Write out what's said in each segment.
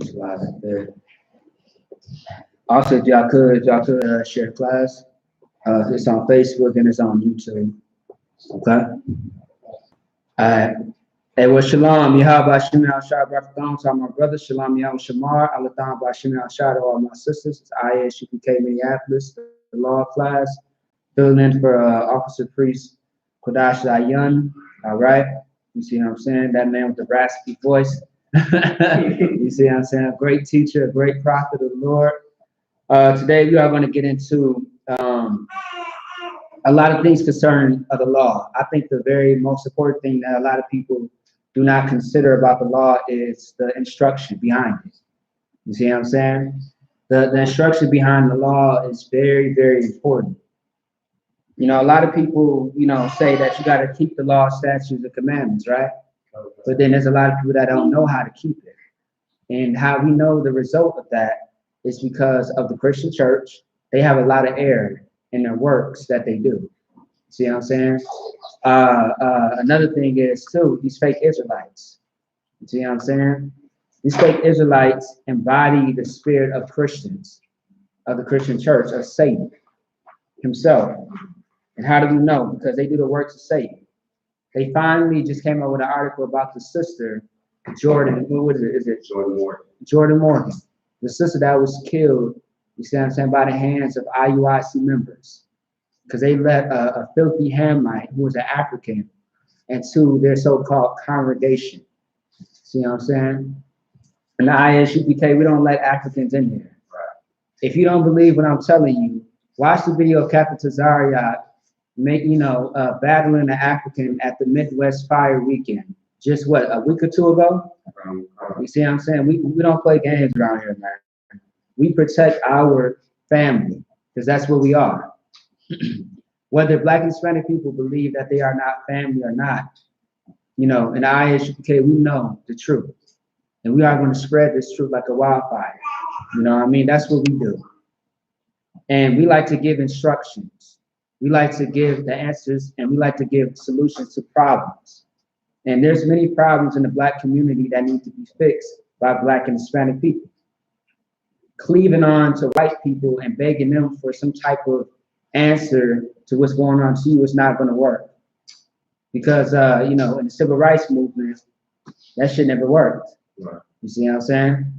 Slide right there. Also, if y'all could share the class. It's on Facebook and it's on YouTube. Okay. All right. Hey, well, Shalom. Yahweh Shem Al-Shah Barathon to all my brothers. Shalom Yahweh Shamar. Alathon Bashim Al-Shah to all my sisters. It's I.S.U.P.K Minneapolis, the law class. Filling in for Officer Priest Kodash Zayan. All right. You see what I'm saying? That man with the raspy voice. You see what I'm saying? A great teacher, a great prophet of the Lord. Today we are going to get into a lot of things concerning the law. I think the very most important thing that a lot of people do not consider about the law is the instruction behind it. You see what I'm saying? The instruction behind the law is very, very important. You know, a lot of people, you know, say that you got to keep the law, statutes, and commandments, right? But then there's a lot of people that don't know how to keep it. And how we know the result of that is because of the Christian church. They have a lot of error in their works that they do. See what I'm saying? Another thing is, too, these fake Israelites. You see what I'm saying? These fake Israelites embody the spirit of Christians, of the Christian church, of Satan himself. And how do we know? Because they do the works of Satan. They finally just came up with an article about the sister, Jordan. Who was it? Is it Jordan Morgan? Jordan Morgan, the sister that was killed, you see what I'm saying, by the hands of I.U.I.C. members. Because they let a filthy Hamite, who was an African, into their so-called congregation. See what I'm saying? In the I.S.U.P.K, we don't let Africans in here. Right. If you don't believe what I'm telling you, watch the video of Captain Tazariot battling an African at the Midwest Fire Weekend. Just what, a week or two ago? You see what I'm saying? We don't play games around here, man. We protect our family, because that's what we are. Whether Black and Hispanic people believe that they are not family or not, you know, in the I.S.U.P.K, we know the truth. And we are going to spread this truth like a wildfire. You know what I mean? That's what we do. And we like to give instructions. We like to give the answers, and we like to give solutions to problems. And there's many problems in the Black community that need to be fixed by Black and Hispanic people. Cleaving on to white people and begging them for some type of answer to what's going on to you is not going to work. Because, in the civil rights movement, that shit never worked. Right. You see what I'm saying?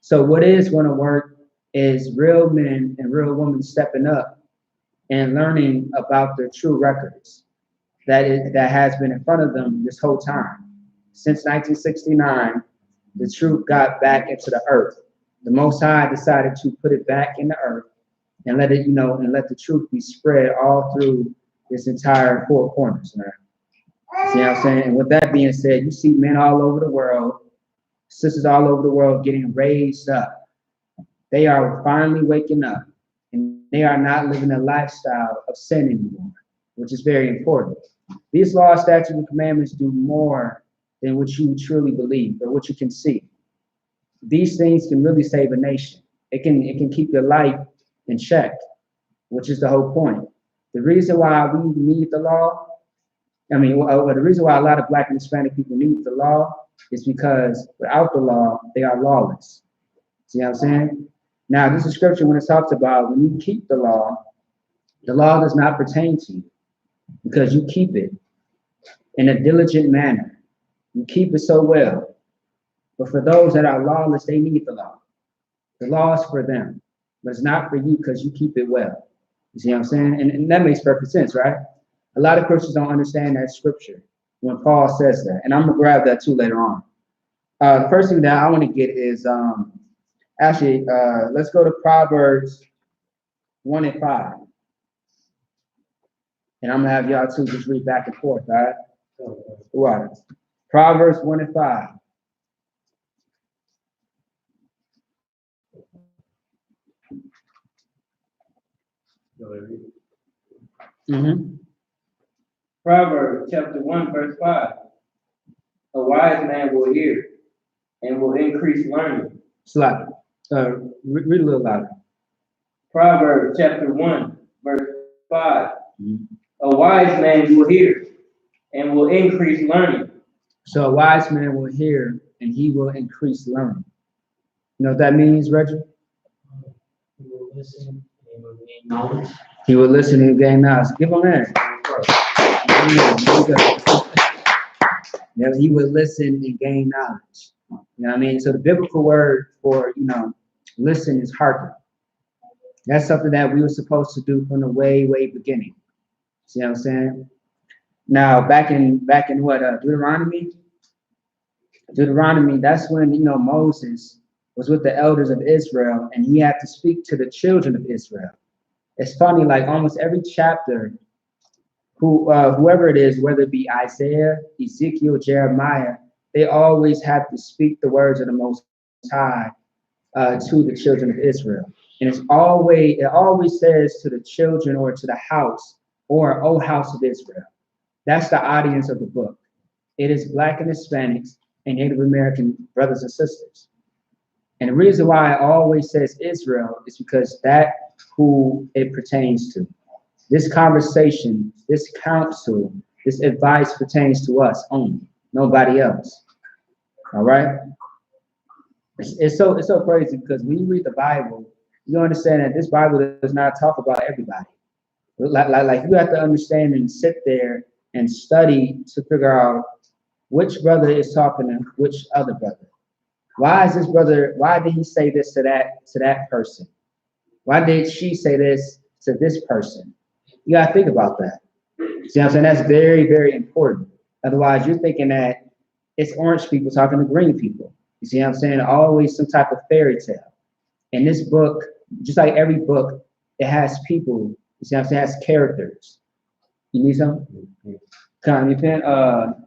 So what is going to work is real men and real women stepping up and learning about their true records that has been in front of them this whole time. Since 1969, the truth got back into the earth. The Most High decided to put it back in the earth and let it, and let the truth be spread all through this entire four corners, man. See what I'm saying? And with that being said, you see men all over the world, sisters all over the world getting raised up. They are finally waking up, and they are not living a lifestyle of sin anymore, which is very important. These laws, statutes, and commandments do more than what you truly believe or what you can see. These things can really save a nation. It can keep your life in check, which is the whole point. The reason why we need the law, the reason why a lot of Black and Hispanic people need the law is because without the law, they are lawless. See what I'm saying? Now, this is scripture when it talks about when you keep the law does not pertain to you because you keep it in a diligent manner. You keep it so well. But for those that are lawless, they need the law. The law is for them, but it's not for you because you keep it well. You see what I'm saying? And that makes perfect sense, right? A lot of Christians don't understand that scripture when Paul says that. And I'm going to grab that too later on. The first thing that I want to get is, let's go to Proverbs 1 and 5. And I'm going to have y'all two just read back and forth, all right? Who are it? Proverbs 1 and 5. Proverbs chapter 1, verse 5. A wise man will hear and will increase learning. Slap. Read a little louder. Proverbs chapter 1, verse 5. A wise man will hear and will increase learning. So a wise man will hear and he will increase learning. You know what that means, Reggie? He will listen and he will gain knowledge. He will listen and gain knowledge. Give him that. Yeah, he would listen and gain knowledge. You know what I mean? So the biblical word for, listen is hearken. That's something that we were supposed to do from the way, way beginning. See what I'm saying? Now, back in what, Deuteronomy? Deuteronomy, that's when, Moses was with the elders of Israel and he had to speak to the children of Israel. It's funny, like almost every chapter, whoever it is, whether it be Isaiah, Ezekiel, Jeremiah, they always have to speak the words of the Most High to the children of Israel. And it always says to the children or to the house or O house of Israel. That's the audience of the book. It is Black and Hispanics and Native American brothers and sisters. And the reason why it always says Israel is because that's who it pertains to. This conversation, this counsel, this advice pertains to us only, nobody else. All right? It's so crazy because when you read the Bible, you understand that this Bible does not talk about everybody. Like you have to understand and sit there and study to figure out which brother is talking to which other brother. Why did he say this to that person? Why did she say this to this person? You gotta think about that. See what I'm saying? That's very, very important. Otherwise, you're thinking that it's orange people talking to green people. You see what I'm saying? Always some type of fairy tale. And this book, just like every book, it has people. You see what I'm saying? It has characters. You need some? Come on, you pen?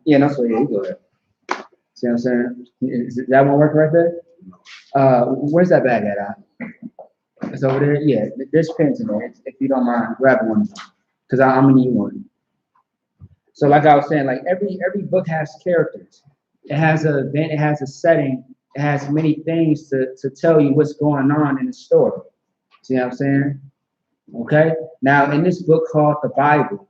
Yeah, no, so yeah, you go ahead. See what I'm saying? Is that one working right there? Where's that bag at? It's over there? Yeah, there's pens in there. If you don't mind, grab one. Because I'm gonna need one. So like I was saying, like every book has characters. It has an event, it has a setting, it has many things to tell you what's going on in the story. See what I'm saying? Okay? Now in this book called the Bible,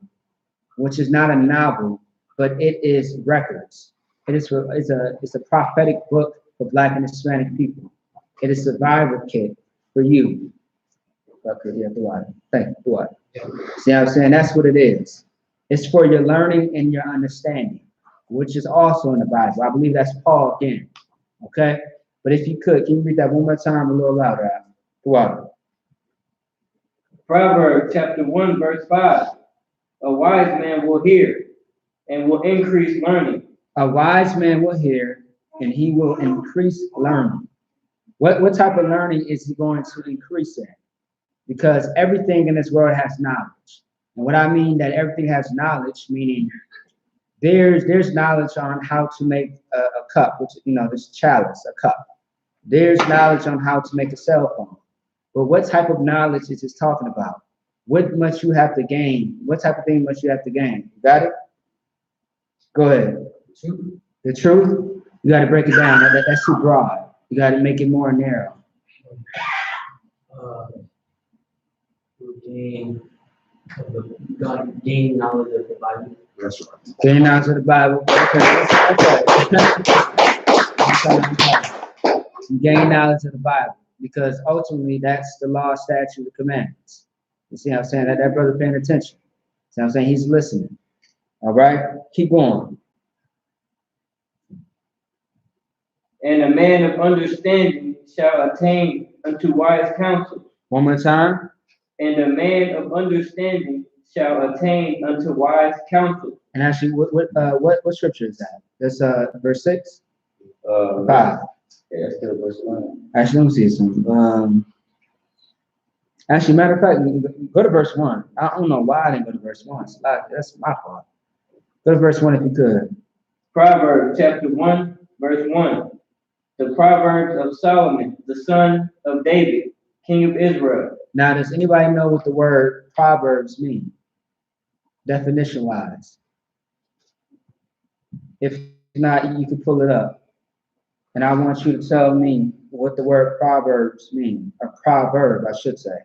which is not a novel, but it is records. It's a prophetic book for Black and Hispanic people. It is a survival kit for you. Okay, yeah, thank you. See what I'm saying? That's what it is. It's for your learning and your understanding, which is also in the Bible. I believe that's Paul again. Okay? But if you could, can you read that one more time a little louder? Proverbs chapter 1, verse 5. A wise man will hear and will increase learning. A wise man will hear and he will increase learning. What type of learning is he going to increase in? Because everything in this world has knowledge. And what I mean that everything has knowledge, meaning there's knowledge on how to make a cup, which, this chalice, a cup. There's knowledge on how to make a cell phone. But what type of knowledge is this talking about? What must you have to gain? What type of thing must you have to gain? You got it? Go ahead. The truth? You got to break it down. That's too broad. You got to make it more narrow. Gain knowledge of the Bible. That's right. Gain knowledge of the Bible. Okay. Gain knowledge of the Bible. Because ultimately that's the law, statute, and commandments. You see what I'm saying? That brother paying attention. See what I'm saying? He's listening. All right? Keep going. And a man of understanding shall attain unto wise counsel. One more time. And a man of understanding shall attain unto wise counsel. And actually, what scripture is that? That's verse 6? 5. Yeah, that's still verse 1. Actually, let me see some. Actually, matter of fact, go to verse 1. I don't know why I didn't go to verse 1. That's my fault. Go to verse 1 if you could. Proverbs chapter 1, verse 1. The Proverbs of Solomon, the son of David, king of Israel. Now, does anybody know what the word Proverbs mean? Definition-wise. If not, you can pull it up. And I want you to tell me what the word Proverbs mean, or proverb, I should say.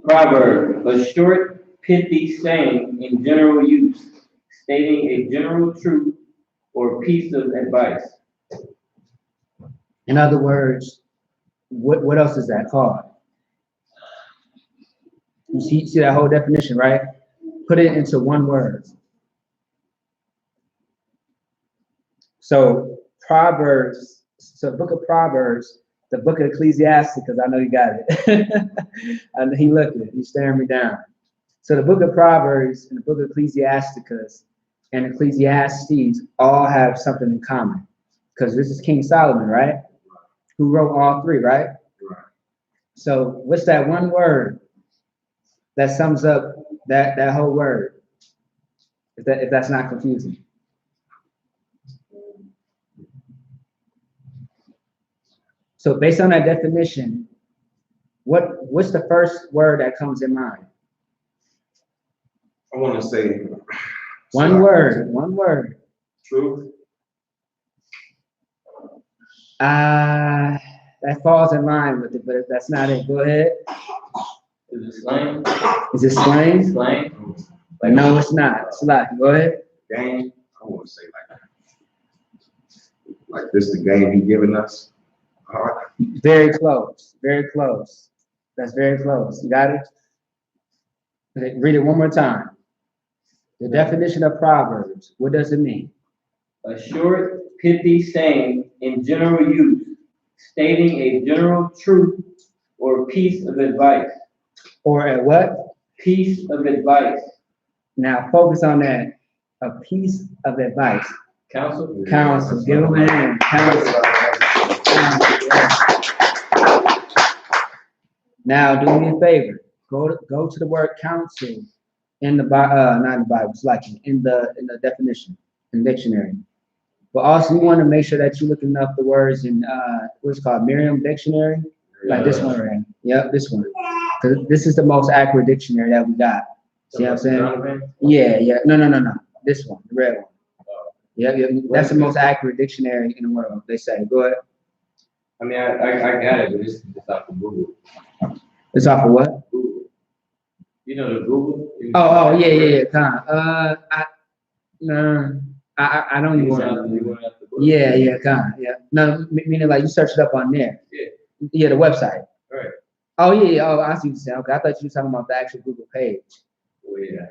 Proverb, a short, pithy saying in general use, stating a general truth or piece of advice. In other words, what else is that called? You see that whole definition, right? Put it into one word. So Proverbs, so the book of Proverbs, the book of Ecclesiastes, because I know you got it. And he looked at it, he's staring me down. So the book of Proverbs and the book of Ecclesiasticus and Ecclesiastes all have something in common. Because this is King Solomon, right? Who wrote all three, right? Right. So what's that one word that sums up that whole word? If that's not confusing. So based on that definition, what's the first word that comes in mind? I want to say One word. truth. That falls in line with it, but if that's not it, go ahead. Is it slang? Is it slang? Slang? No, it's not. It's not. Go ahead. Game. I want to say like this the game he giving us. Very close. Very close. That's very close. You got it? Okay, read it one more time. The definition of Proverbs, what does it mean? A short, pithy saying in general use, stating a general truth or piece of advice. Or a what? Piece of advice. Now focus on that. A piece of advice. Counsel? Counsel. Give them a hand. Counsel. Now do me a favor. Go to the word counsel in the Bible, not in the Bible, it's like in the definition, in the dictionary. But also you want to make sure that you're looking up the words in what's called Merriam Dictionary. Like this one right? Yep, this one. Because this is the most accurate dictionary that we got. See what I'm saying? Yeah. No. This one, the red one. Yeah. That's the most accurate dictionary in the world, they say. Go ahead. I mean, I got it, but it's off of Google. It's off of what? Google. You know the Google? Oh, yeah. I don't even want to. Yeah, kind of, yeah. No, meaning like you search it up on there. Yeah, the website. Right. Oh, yeah. Oh, I see what you're saying. Okay, I thought you were talking about the actual Google page. Oh, yeah.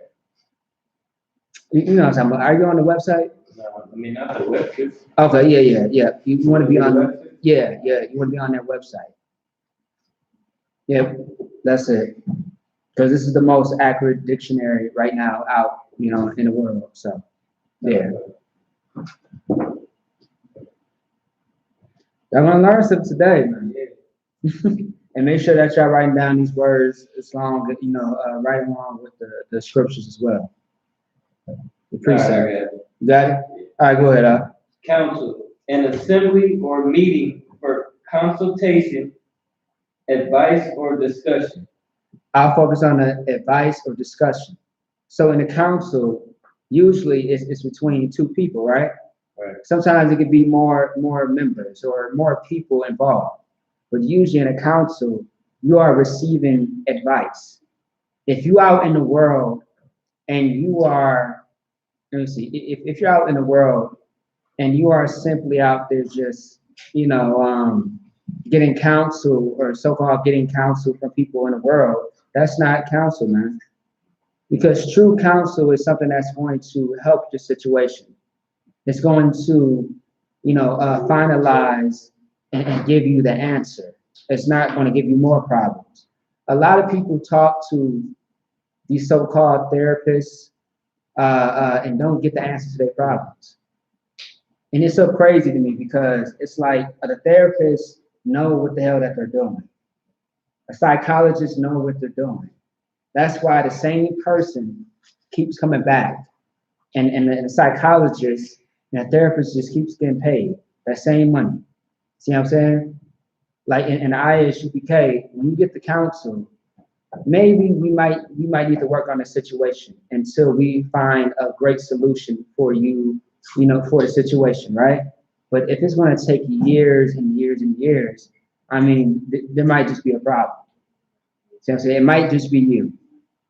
You know what I'm talking about. Are you on the website? No, I mean, not the website. Okay, yeah. You want to be on, yeah. You want to be on that website. Yeah, that's it. Because this is the most accurate dictionary right now out, in the world. So, yeah. I'm gonna learn something today, man. And make sure that y'all writing down these words as long, right along with the scriptures as well. The precept. You got it? All right, go ahead. Council, an assembly or meeting for consultation, advice, or discussion. I'll focus on the advice or discussion. So in the council, usually it's between two people, right? Right. Sometimes it could be more members or more people involved. But usually in a council, you are receiving advice. If you out in the world and you are, let me see, if you're out in the world and you are simply out there just, getting counsel or so-called getting counsel from people in the world, that's not counsel, man. Because true counsel is something that's going to help your situation. It's going to, finalize and give you the answer. It's not going to give you more problems. A lot of people talk to these so-called therapists and don't get the answer to their problems. And it's so crazy to me because it's like the therapists know what the hell that they're doing. A psychologist know what they're doing. That's why the same person keeps coming back. And the psychologist and the therapist just keeps getting paid that same money. See what I'm saying? Like in the I.S.U.P.K, when you get the counsel, maybe we might need to work on the situation until we find a great solution for you, for the situation, right? But if it's going to take years and years and years, I mean, there might just be a problem. See what I'm saying? It might just be you.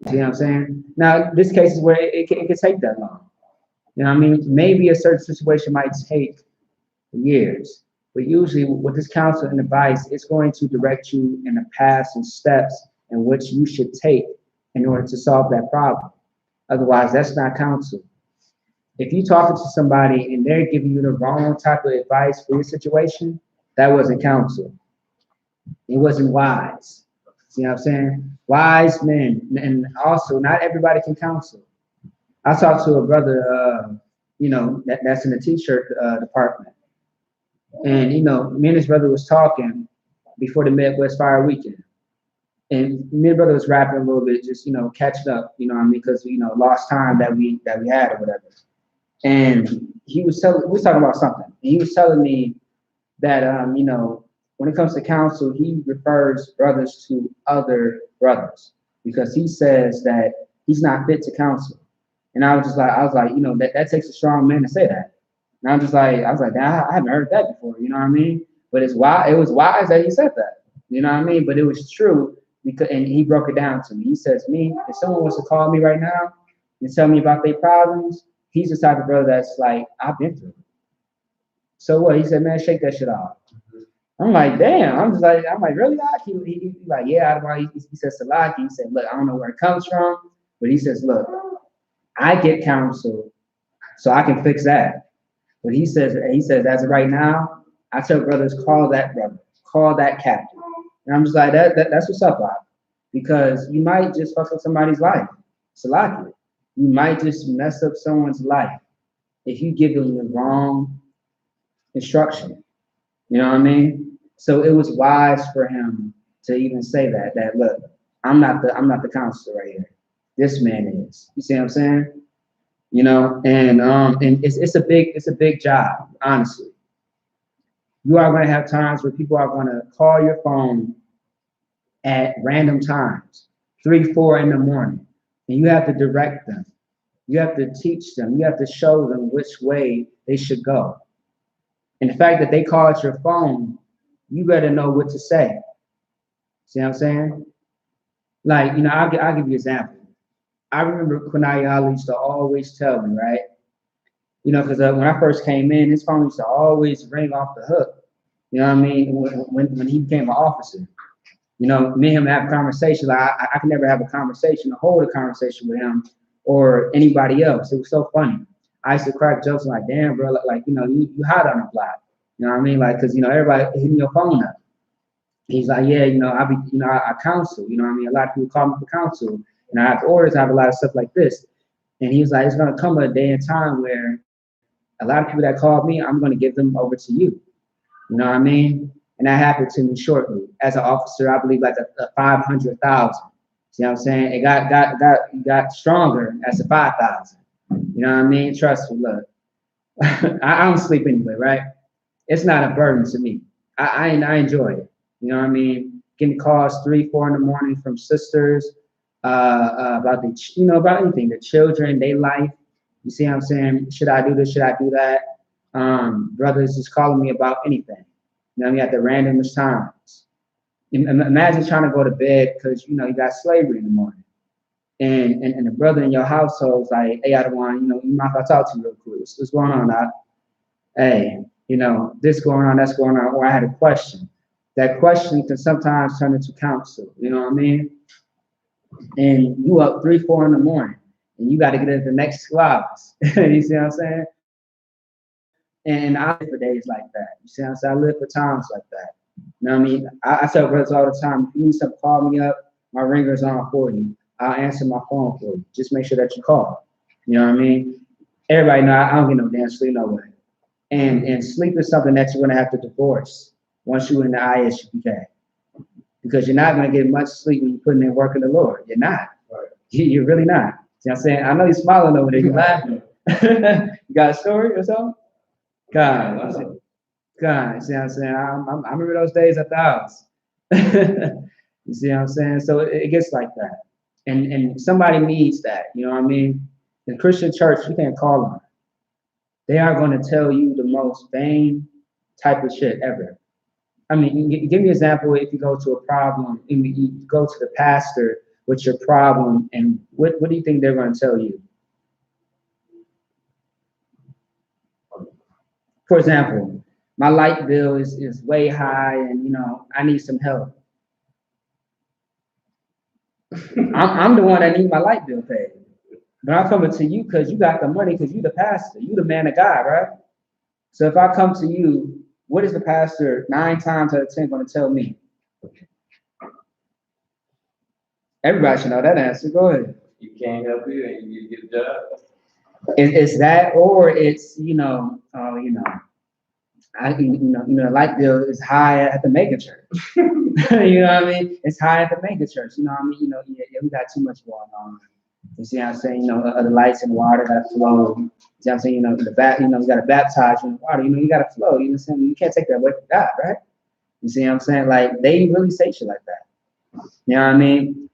See what I'm saying? Now, this case is where it can take that long. You know what I mean? Maybe a certain situation might take years, but usually with this counsel and advice, it's going to direct you in the paths and steps in which you should take in order to solve that problem. Otherwise, that's not counsel. If you're talking to somebody and they're giving you the wrong type of advice for your situation, that wasn't counsel. It wasn't wise. See what I'm saying? Wise men, and also not everybody can counsel. I talked to a brother, that's in the t-shirt department, and me and his brother was talking before the Midwest Fire Weekend, and me and his brother was rapping a little bit, just catching up, you know what I mean, because lost time that we had or whatever. And we was talking about something, and he was telling me that when it comes to counsel, he refers brothers to other brothers because he says that he's not fit to counsel. And I was like, that takes a strong man to say that. And I was like, I haven't heard that before, you know what I mean? But it was wise that he said that, you know what I mean? But it was true because, and he broke it down to me. He says, if someone wants to call me right now and tell me about their problems, he's the type of brother that's like, I've been through it. So what? He said, man, shake that shit off. I'm like, damn. I'm like, really? He like, yeah. He said, Salaki. He said, look, I don't know where it comes from, but he says, look, I get counsel, so I can fix that. But he says, as of right now, I tell brothers, call that brother, call that captain. And I'm just like, that's what's up, Bob. Because you might just fuck up somebody's life. Salaki. You might just mess up someone's life if you give them the wrong instruction. You know what I mean? So it was wise for him to even say that look, I'm not the counselor right here. This man is. You see what I'm saying? And it's a big job, honestly. You are going to have times where people are going to call your phone at random times, 3, 4 in the morning, and you have to direct them. You have to teach them. You have to show them which way they should go. And the fact that they called your phone, you better know what to say. See what I'm saying? Like, I'll give you an example. I remember Kunai Ali used to always tell me, right? Because when I first came in, his phone used to always ring off the hook. You know what I mean? When he became an officer. Me and him have a conversation. Like I could never have a conversation, hold a conversation with him or anybody else. It was so funny. I used to crack jokes like, damn, bro, you hot on the block. You know what I mean? Like, because, everybody hitting your phone up. He's like, yeah, I counsel. You know what I mean? A lot of people call me for counsel. And I have orders, I have a lot of stuff like this. And he was like, it's going to come a day and time where a lot of people that called me, I'm going to give them over to you. You know what I mean? And that happened to me shortly. As an officer, I believe like a 500,000. See what I'm saying? It got stronger as a 5,000. You know what I mean? Trust me, look. I don't sleep anyway, right? It's not a burden to me. I enjoy it. You know what I mean? Getting calls 3, 4 in the morning from sisters about about anything, the children, their life. You see what I'm saying? Should I do this? Should I do that? Brothers just calling me about anything. You know what I mean? At the randomest times. Imagine trying to go to bed because you got slavery in the morning. And the brother in your household is like, hey, I don't want, you mind if I talk to you real quick? What's going on, Doc? Hey, this going on, that's going on, or I had a question. That question can sometimes turn into counsel, you know what I mean? And you up 3, 4 in the morning, and you got to get into the next class. You see what I'm saying? And I live for days like that. You see what I'm saying? I live for times like that. You know what I mean? I tell brothers all the time, if you need something, call me up. My ringer's on for you. I'll answer my phone for you. Just make sure that you call. You know what I mean? Everybody know I don't get no damn sleep no way. And sleep is something that you're going to have to divorce once you're in the I.S.U.P.K. Because you're not going to get much sleep when you're putting in work in the Lord. You're not. Right. You're really not. See what I'm saying? I know you're smiling over there. You're laughing. You got a story or something? God. See what I'm saying? I remember those days at the house. You see what I'm saying? So it gets like that. And somebody needs that. You know what I mean? In Christian church, you can't call them. They are going to tell you the most vain type of shit ever. I mean, give me an example if you go to a problem, and you go to the pastor with your problem, and what do you think they're going to tell you? For example, my light bill is way high, and I need some help. I'm the one that need my light bill paid. But I'm coming to you because you got the money, because you the pastor, you the man of God, right? So if I come to you, what is the pastor 9 times out of 10 going to tell me? Everybody should know that answer. Go ahead. You can't help you and you get the job. It's that, or it's light bill is high at the mega church. You know what I mean? It's high at the mega church. You know what I mean? Yeah, we got too much going on. You see what I'm saying? The lights and water gotta flow. You see what I'm saying? We gotta baptize you in water. You gotta flow. You know what I'm saying? You can't take that away from God, right? You see what I'm saying? Like, they really say shit like that. You know what I mean?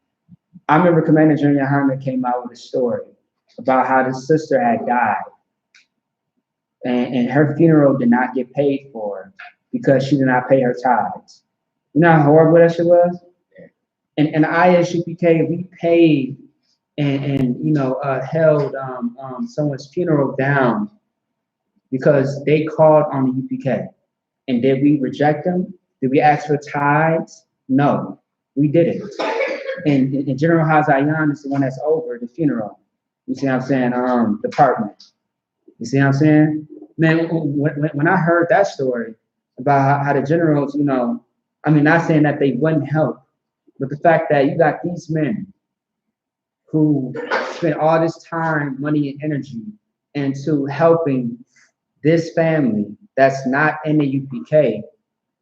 I remember Commander Junior YAHANNA came out with a story about how this sister had died, and her funeral did not get paid for because she did not pay her tithes. You know how horrible that shit was? And I.S.U.P.K, we paid and held someone's funeral down because they called on the UPK. And did we reject them? Did we ask for tithes? No, we didn't. And General Hazayan is the one that's over the funeral. You see what I'm saying? Department. You see what I'm saying? Man, when I heard that story about how the generals, not saying that they wouldn't help, but the fact that you got these men who spent all this time, money, and energy into helping this family that's not in the UPK,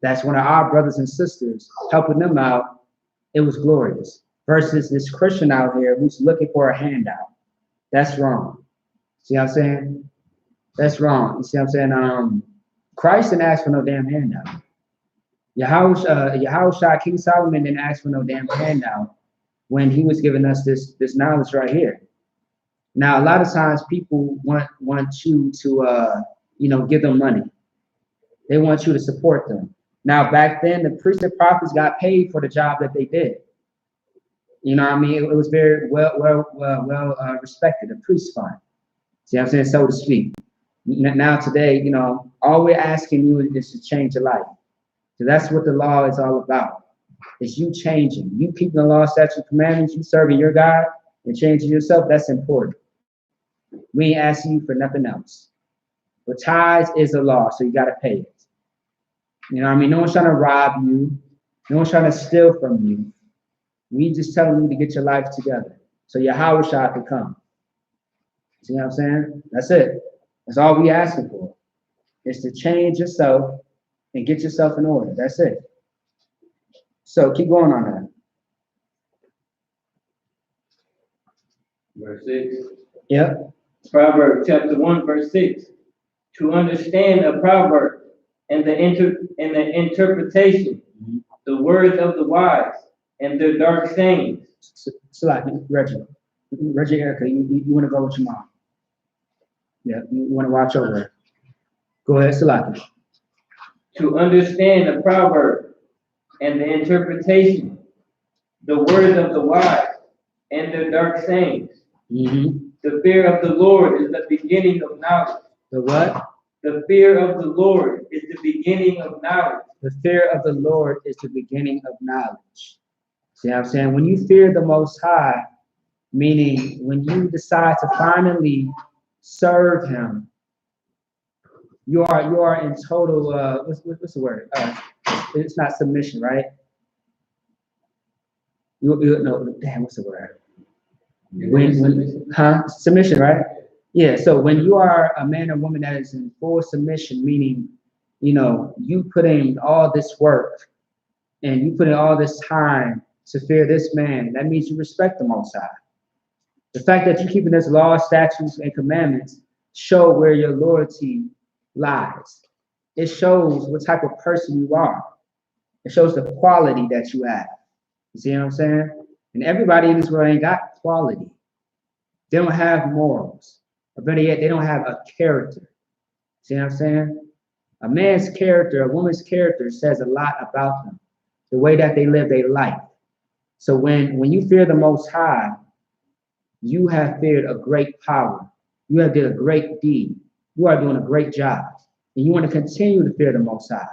that's one of our brothers and sisters, helping them out, it was glorious. Versus this Christian out here who's looking for a handout. That's wrong. See what I'm saying? That's wrong. You see what I'm saying? Christ didn't ask for no damn handout. Yahushua, King Solomon didn't ask for no damn handout when he was giving us this knowledge right here. Now, a lot of times people want you to give them money. They want you to support them. Now, back then, the priests and prophets got paid for the job that they did. You know what I mean? It was very well respected, a priest fund. See what I'm saying? So to speak. Now today, all we're asking you is to change your life. So that's what the law is all about. It's you changing. You keeping the law, statutes, commandments, you serving your God and changing yourself, that's important. We ain't asking you for nothing else. But tithes is a law, so you got to pay it. You know what I mean? No one's trying to rob you. No one's trying to steal from you. We just telling you to get your life together so Yahushua can come. See what I'm saying? That's it. That's all we asking for. Is to change yourself and get yourself in order. That's it. So keep going on that. Verse 6. Yep. Proverbs chapter 1, verse 6. To understand a proverb and the interpretation, the words of the wise and their dark sayings. Reggie, Erica, you want to go with your mom? Yeah, you want to watch over her. Go ahead, Salaki. To understand a proverb and the interpretation, the words of the wise and their dark sayings. The fear of the Lord is the beginning of knowledge. The what? The fear of the Lord is the beginning of knowledge. The fear of the Lord is the beginning of knowledge. See what I'm saying? When you fear the Most High, meaning when you decide to finally serve Him, you are in total what's the word? It's not submission, right? What's the word? Submission, right? Yeah. So when you are a man or woman that is in full submission, meaning you put in all this work and you put in all this time to fear this man, that means you respect the Most High. The fact that you're keeping this law, statutes, and commandments show where your loyalty lies. It shows what type of person you are. It shows the quality that you have. You see what I'm saying? And everybody in this world ain't got quality. They don't have morals. Or better yet, they don't have a character. See what I'm saying? A man's character, a woman's character says a lot about them, the way that they live their life. So when you fear the Most High, you have feared a great power. You have did a great deed. You are doing a great job. And you want to continue to fear the Most High.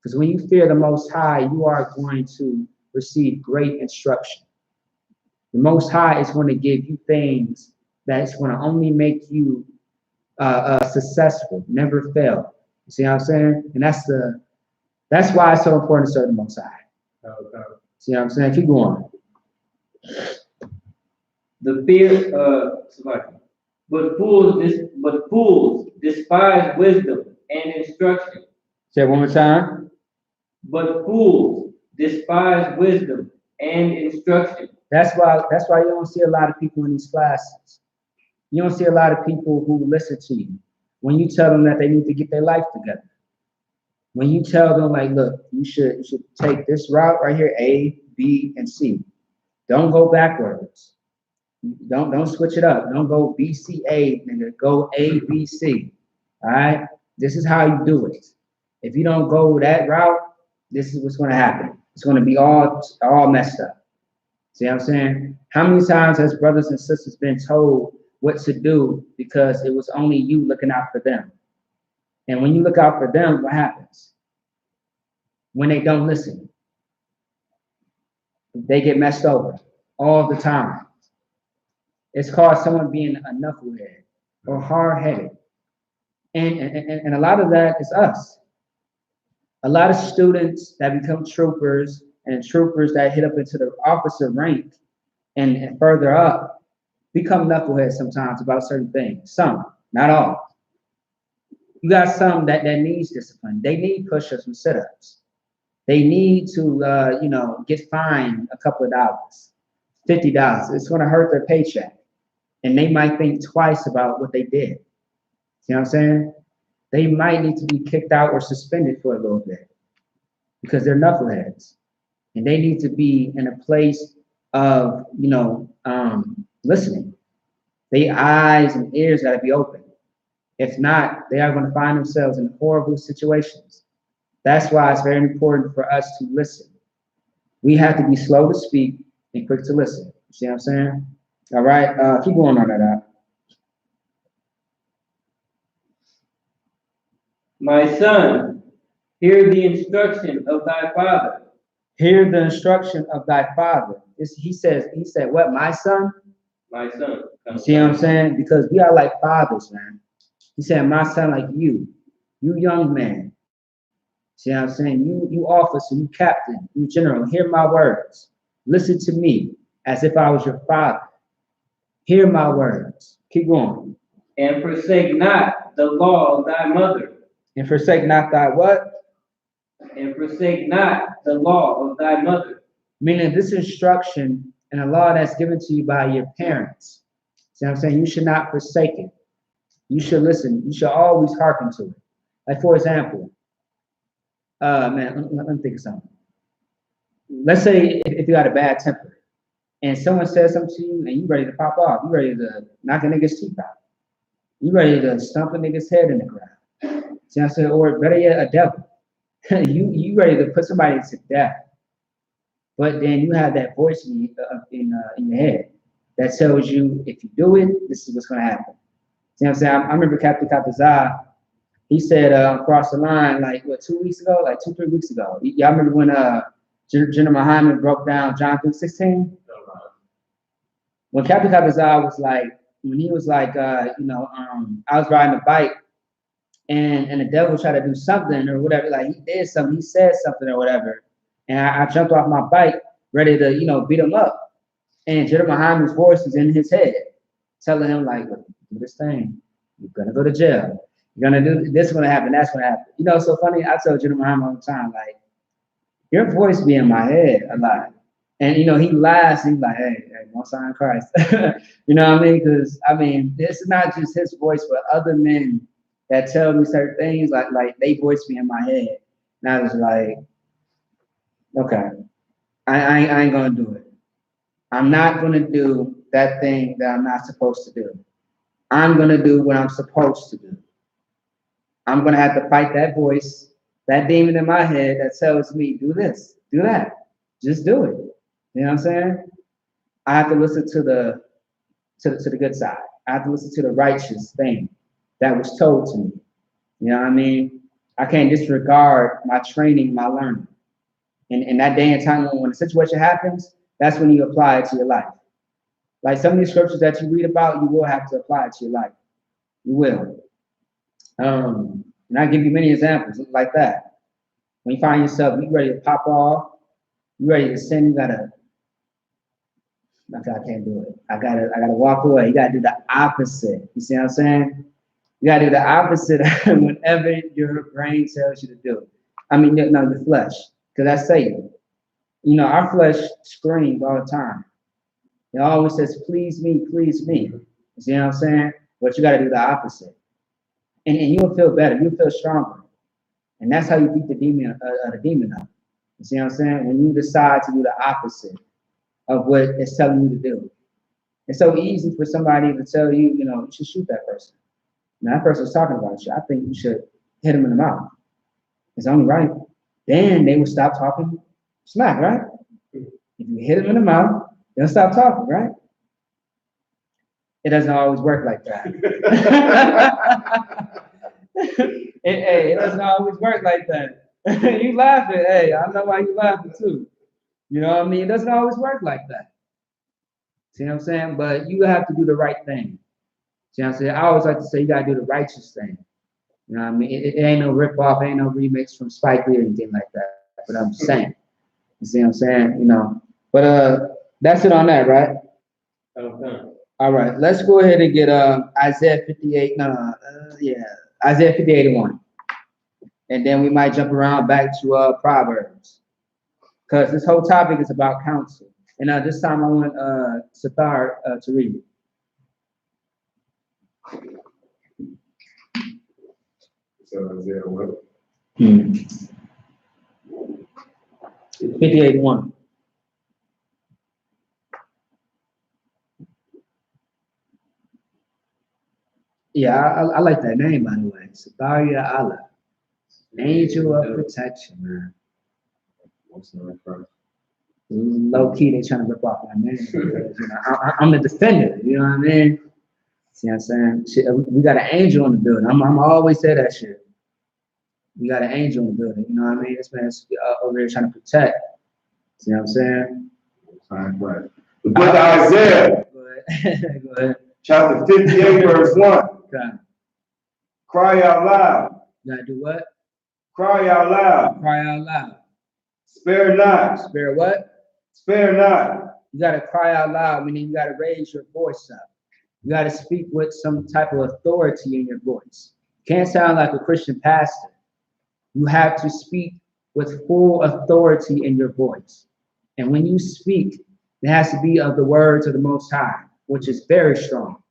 Because when you fear the Most High, you are going to receive great instruction. The Most High is going to give you things that's going to only make you successful, never fail. You see what I'm saying? And that's why it's so important to serve the Most High. See what I'm saying? Keep going. The fear, but fools despise wisdom and instruction. Say it one more time. But fools despise wisdom and instruction. That's why you don't see a lot of people in these classes. You don't see a lot of people who listen to you when you tell them that they need to get their life together. When you tell them, like, look, you should take this route right here, A, B, and C. Don't go backwards. Don't switch it up. Don't go B, C, A, nigga. Go A, B, C. All right? This is how you do it. If you don't go that route, this is what's going to happen. It's going to be all messed up. See what I'm saying? How many times has brothers and sisters been told what to do because it was only you looking out for them? And when you look out for them, what happens? When they don't listen, they get messed over all the time. It's called someone being a knucklehead or hard-headed. And a lot of that is us. A lot of students that become troopers and troopers that hit up into the officer rank and further up become knuckleheads sometimes about certain things. Some, not all. You got some that needs discipline. They need push-ups and sit-ups. They need to, get fined a couple of dollars, $50. It's going to hurt their paycheck. And they might think twice about what they did. See what I'm saying? They might need to be kicked out or suspended for a little bit because they're knuckleheads. And they need to be in a place of, listening. Their eyes and ears got to be open. If not, they are going to find themselves in horrible situations. That's why it's very important for us to listen. We have to be slow to speak and quick to listen. You see what I'm saying? All right, keep going on that out. My son, hear the instruction of thy father. Hear the instruction of thy father. He said, what, my son? My son. You see what I'm saying? Because we are like fathers, man. He said, my son, like you young man. See what I'm saying? You officer, you captain, you general, hear my words. Listen to me as if I was your father. Hear my words. Keep going. And forsake not the law of thy mother. And forsake not thy what? And forsake not the law of thy mother. Meaning this instruction and a law that's given to you by your parents. See what I'm saying? You should not forsake it. You should listen. You should always hearken to it. Like, for example, let me think of something. Let's say if you got a bad temper and someone says something to you and you ready to pop off, you ready to knock a nigga's teeth out. You ready to stomp a nigga's head in the ground. See what I'm saying? Or better yet, a devil. you ready to put somebody to death. But then you have that voice in your head that tells you, if you do it, this is what's going to happen. See what I'm saying? I remember Captain Katazah, he said across the line, like, what, 2 weeks ago? Like 2-3 weeks ago. Y'all remember when General Muhammad broke down John 3:16? When Captain Katazah was like, when he was like, I was riding a bike and the devil tried to do something or whatever, like he did something, he said something or whatever. And I jumped off my bike, ready to, beat him up. And General Muhammad's voice was in his head, telling him, like, do this thing. You're going to go to jail. You're going to do this, going to happen, that's going to happen. So funny, I tell General Muhammad all the time, like, your voice be in my head a lot. And, he laughs, and he's like, hey, don't sign Christ. You know what I mean? Because, this is not just his voice, but other men that tell me certain things, like they voice me in my head. And I was like, okay, I ain't going to do it. I'm not going to do that thing that I'm not supposed to do. I'm going to do what I'm supposed to do. I'm going to have to fight that voice, that demon in my head that tells me, do this, do that. Just do it. You know what I'm saying? I have to listen to the good side. I have to listen to the righteous thing that was told to me. You know what I mean? I can't disregard my training, my learning. And in that day and time when a situation happens, that's when you apply it to your life. Like some of these scriptures that you read about, you will have to apply it to your life. You will. And I give you many examples like that. When you find yourself, you ready to pop off, you ready to sin, you gotta, I can't do it. I gotta walk away. You gotta do the opposite. You see what I'm saying? You gotta do the opposite whenever your brain tells you to do it. I mean, no, the flesh, because that's Satan. You know, our flesh screams all the time. It always says, please me, please me. You see what I'm saying? But you gotta do the opposite. And you'll feel better, you'll feel stronger. And that's how you beat the demon up. You see what I'm saying? When you decide to do the opposite of what it's telling you to do. It's so easy for somebody to tell you, you know, you should shoot that person. Now that person's talking about you. I think you should hit him in the mouth. It's only right. Then they will stop talking smack, right? If you hit them in the mouth, they'll stop talking, right? It doesn't always work like that. It doesn't always work like that. You laughing, hey, I know why you laughing too. You know what I mean? It doesn't always work like that. See what I'm saying? But you have to do the right thing. See what I'm saying? I always like to say you gotta do the righteous thing. You know what I mean? It ain't no rip-off, ain't no remix from SKYPE or anything like that. But I'm just saying. You see what I'm saying? You know. But that's it on that, right? Okay. All right, let's go ahead and get Isaiah 58. Isaiah 58:1. And then we might jump around back to Proverbs. Because this whole topic is about counsel. And this time I want Sathar to read it. So Isaiah what? 58:1. Yeah, I like that name, by the way. Satharia Allah. Angel of protection, man. What's the first? Low key, they trying to rip off my name. Because, you know, I'm the defender, you know what I mean? See what I'm saying? Shit, we got an angel in the building. I'm always say that shit. We got an angel in the building, you know what I mean? This man's over here trying to protect. See what I'm saying? Right. The book of Isaiah, Go ahead. chapter 58, verse 1. Okay. Cry out loud. You gotta do what? Cry out loud. Cry out loud. Spare not. Spare what? Spare not. You gotta cry out loud, meaning you gotta raise your voice up. You gotta speak with some type of authority in your voice. You can't sound like a Christian pastor. You have to speak with full authority in your voice. And when you speak, it has to be of the words of the Most High, which is very strong.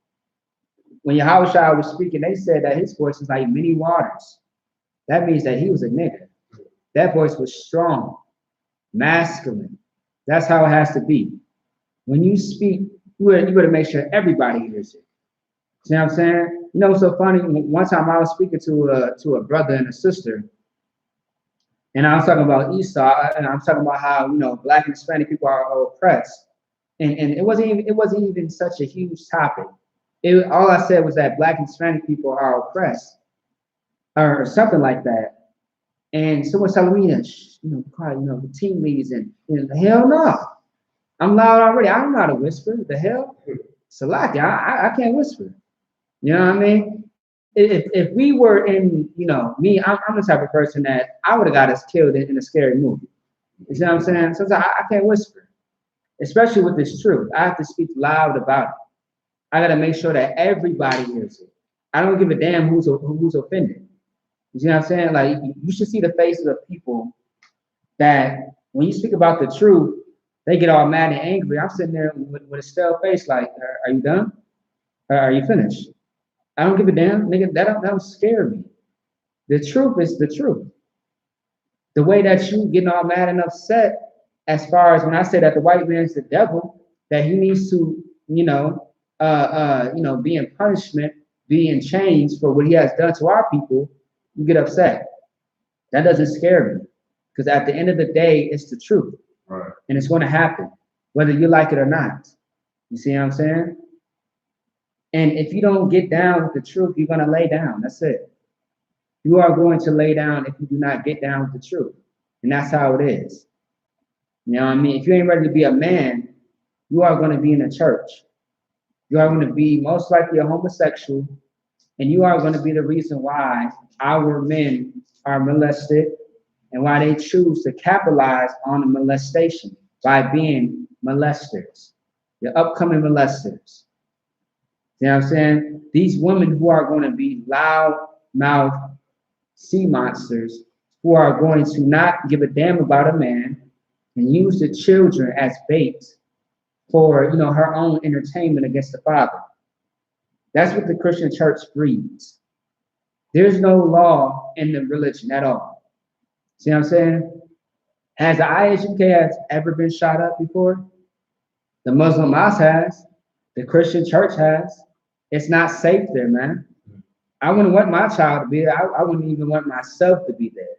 When Yahushua was speaking, they said that his voice was like many waters. That means that he was a nigga. That voice was strong, masculine. That's how it has to be. When you speak, you gotta make sure everybody hears it. See what I'm saying? You know what's so funny? One time I was speaking to a brother and a sister, and I was talking about Esau, and I'm talking about how, you know, Black and Hispanic people are oppressed. And it wasn't even such a huge topic. All I said was that Black and Hispanic people are oppressed, or something like that. And someone's telling me that, the team leads, and hell no. I'm loud already. I'm not a whisper. The hell? Salaki, I can't whisper. You know what I mean? If we were in, me, I'm the type of person that I would have got us killed in a scary movie. You see what I'm saying? So I can't whisper, especially with this truth. I have to speak loud about it. I got to make sure that everybody hears it. I don't give a damn who's offended. You see what I'm saying? Like, you should see the faces of people that when you speak about the truth, they get all mad and angry. I'm sitting there with a stale face like, are you done? Are you finished? I don't give a damn, nigga. That don't scare me. The truth is the truth. The way that you getting all mad and upset, as far as when I say that the white man's the devil, that he needs to, be in punishment, be in chains for what he has done to our people. You get upset. That doesn't scare me. Because at the end of the day, it's the truth. Right. And it's going to happen, whether you like it or not. You see what I'm saying? And if you don't get down with the truth, you're going to lay down. That's it. You are going to lay down if you do not get down with the truth. And that's how it is. You know what I mean? If you ain't ready to be a man, you are going to be in a church. You are going to be most likely a homosexual, and you are going to be the reason why our men are molested and why they choose to capitalize on the molestation by being molesters, the upcoming molesters. You know what I'm saying? These women who are going to be loud-mouthed sea monsters, who are going to not give a damn about a man and use the children as bait for, you know, her own entertainment against the father. That's what the Christian church breeds. There's no law in the religion at all. See what I'm saying? Has the I.S.U.P.K has ever been shot up before? The Muslim mosque has. The Christian church has. It's not safe there, man. I wouldn't want my child to be there. I wouldn't even want myself to be there.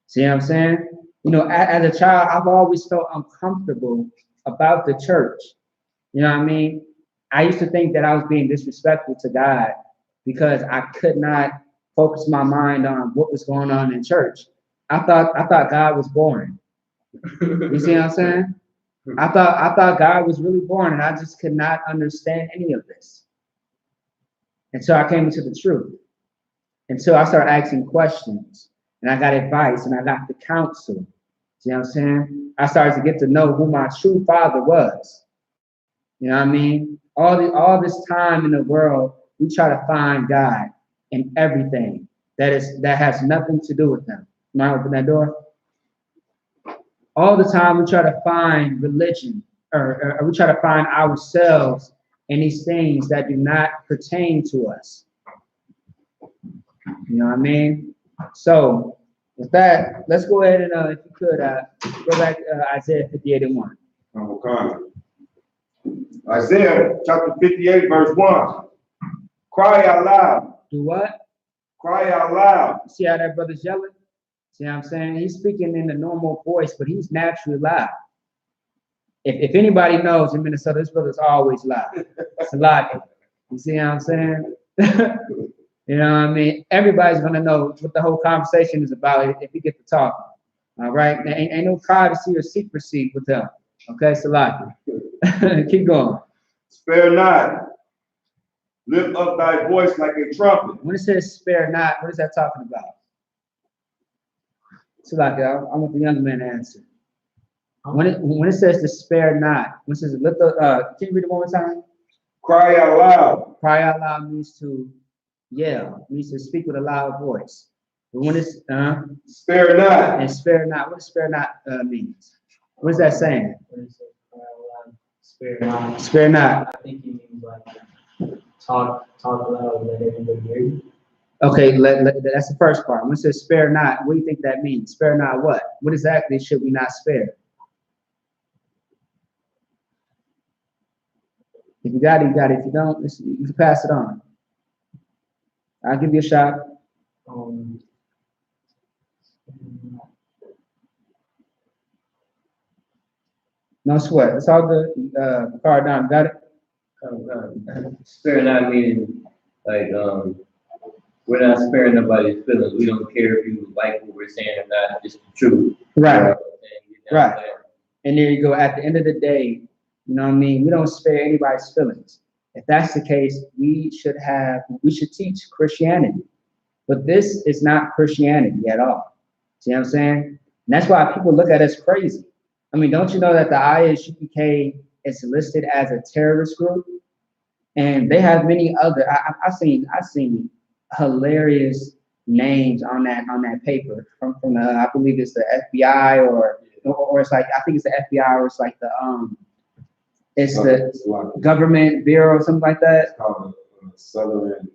See what I'm saying? You know, as a child, I've always felt uncomfortable about the church. You know what I mean? I used to think that I was being disrespectful to God because I could not focus my mind on what was going on in church. I thought God was boring. You see what I'm saying? I thought God was really boring, and I just could not understand any of this. And so I came into the truth. And so I started asking questions, and I got advice, and I got the counsel. See what I'm saying? I started to get to know who my true father was. You know what I mean? All this time in the world, we try to find God in everything that has nothing to do with him. Can I open that door? All the time we try to find religion, or we try to find ourselves in these things that do not pertain to us. You know what I mean? So with that, let's go ahead and, if you could, go back to Isaiah 58:1. Okay. Isaiah chapter 58, verse 1. Cry out loud. Do what? Cry out loud. See how that brother's yelling? See what I'm saying? He's speaking in the normal voice, but he's naturally loud. If anybody knows in Minnesota, this brother's always loud. It's a lot. You see what I'm saying? You know what I mean? Everybody's gonna know what the whole conversation is about if you get to talking. All right? There ain't no privacy or secrecy with them. Okay, Salaki. Keep going. Spare not. Lift up thy voice like a trumpet. When it says spare not, what is that talking about? Salaki, I want the young man to answer. When it says to spare not, when it says lift up, can you read it one more time? Cry out loud. Cry out loud means to yell, means to speak with a loud voice. But when it's Spare not. and spare not, what does spare not means? What is that saying? Spare not. Spare not. I think he means like talk loud and let everybody hear you. Okay, that's the first part. When it says spare not, what do you think that means? Spare not what? What exactly should we not spare? If you got it, you got it. If you don't, you can pass it on. I'll give you a shot. No sweat. It's all good. Card down. Got it? Spare not meaning like we're not sparing nobody's feelings. We don't care if you like what we're saying or not. It's the truth. Right. Right. And there you go. At the end of the day, you know what I mean? We don't spare anybody's feelings. If that's the case, we should teach Christianity. But this is not Christianity at all. See what I'm saying? And that's why people look at us crazy. I mean, don't you know that the I.S.U.P.K is listed as a terrorist group? And they have many other, I've seen hilarious names on that paper from the, I believe it's the FBI or it's like, I think it's the FBI or it's like the, it's the government bureau or something like that. It's called Southern.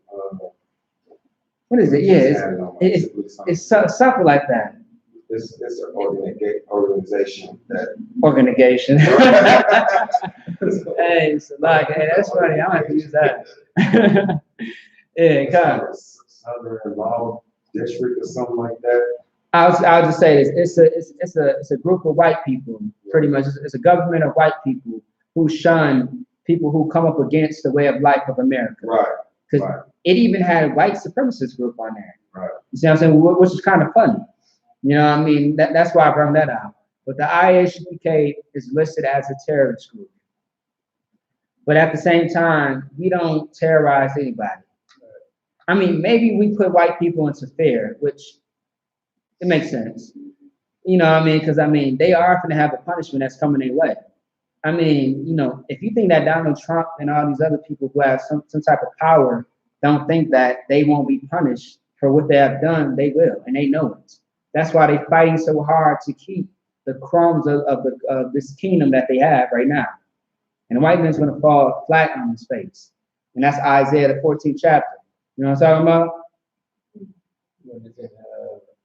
What is it? Yeah, it's something like that. It's an organization that. Organization. Hey, so like, hey, that's funny. I might have to use that. Yeah, come. Southern Law district or something like that? I'll just say this. It's a group of white people, pretty much. It's a government of white people who shun people who come up against the way of life of America. Right. Because it even had a white supremacist group on there. Right. You see what I'm saying? Which is kind of funny. You know what I mean? That's why I brought that out. But the I.S.U.P.K is listed as a terrorist group. But at the same time, we don't terrorize anybody. I mean, maybe we put white people into fear, which it makes sense. You know what I mean? Because, I mean, they are going to have a punishment that's coming their way. I mean, you know, if you think that Donald Trump and all these other people who have some type of power don't think that they won't be punished for what they have done, they will, and they know it. That's why they're fighting so hard to keep the crumbs of this kingdom that they have right now. And the white man's going to fall flat on his face. And that's Isaiah, the 14th chapter. You know what I'm talking about?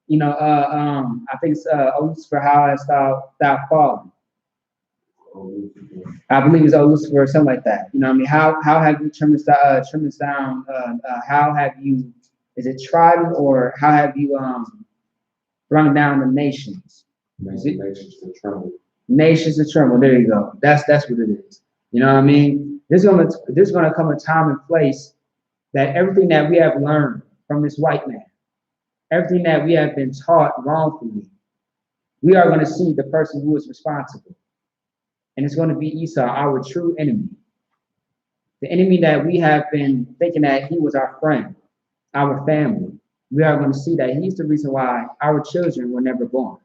You know, I think it's O Lucifer, how hast thou fallen? I believe it's O Lucifer or something like that. You know what I mean? How have you trimmed us down? How have you, is it trodden, or how have you brought down the nations? Nations to tremble. Nations to tremble. There you go. That's what it is. You know what I mean? There's gonna come a time and place that everything that we have learned from this white man, everything that we have been taught wrongfully, we are going to see the person who is responsible. And it's going to be Esau, our true enemy. The enemy that we have been thinking that he was our friend, our family. We are going to see that he's the reason why our children were never born.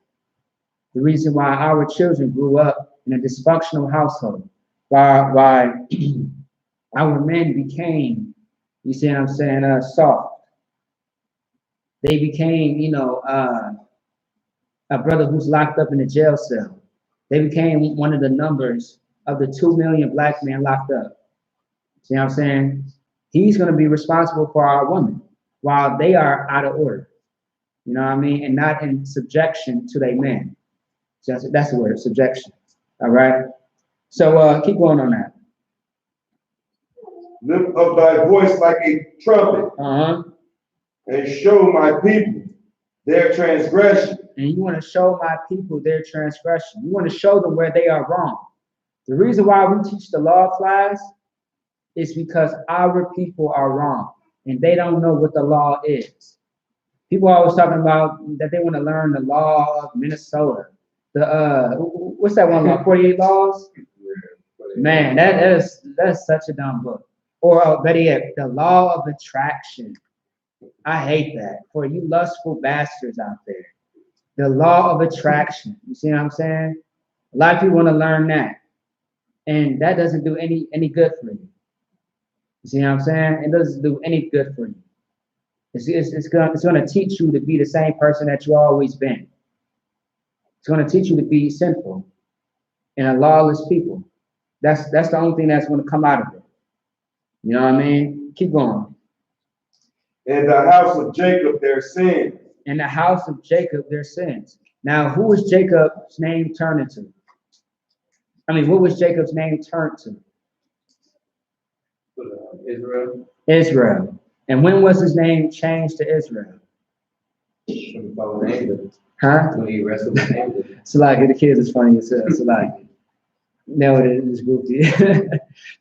The reason why our children grew up in a dysfunctional household. Why our men became, you see what I'm saying, soft. They became, you know, a brother who's locked up in a jail cell. They became one of the numbers of the 2 million black men locked up. See what I'm saying? He's going to be responsible for our women while they are out of order. You know what I mean? And not in subjection to their men. So that's the word, subjection. All right? So keep going on that. Lift up thy voice like a trumpet. And show my people their transgression. And you want to show my people their transgression. You want to show them where they are wrong. The reason why we teach the law class is because our people are wrong and they don't know what the law is. People are always talking about that they want to learn the law of Minnesota. The what's that one law? 48 laws? Man, that's such a dumb book. Or better yet, the law of attraction. I hate that. For you lustful bastards out there. The law of attraction. You see what I'm saying? A lot of people want to learn that. And that doesn't do any good for you. You see what I'm saying? It doesn't do any good for you. It's going to teach you to be the same person that you always been. It's going to teach you to be sinful and a lawless people. That's the only thing that's going to come out of it. You know what I mean? Keep going. In the house of Jacob, their sins. In the house of Jacob, their sins. Now, who was Jacob's name turned into? I mean, what was Jacob's name turned to? Israel. Israel. And when was his name changed to Israel? Huh? When he wrestled with angels. Salaki, the kids is funny as hell. Salaki. Now it is groupie.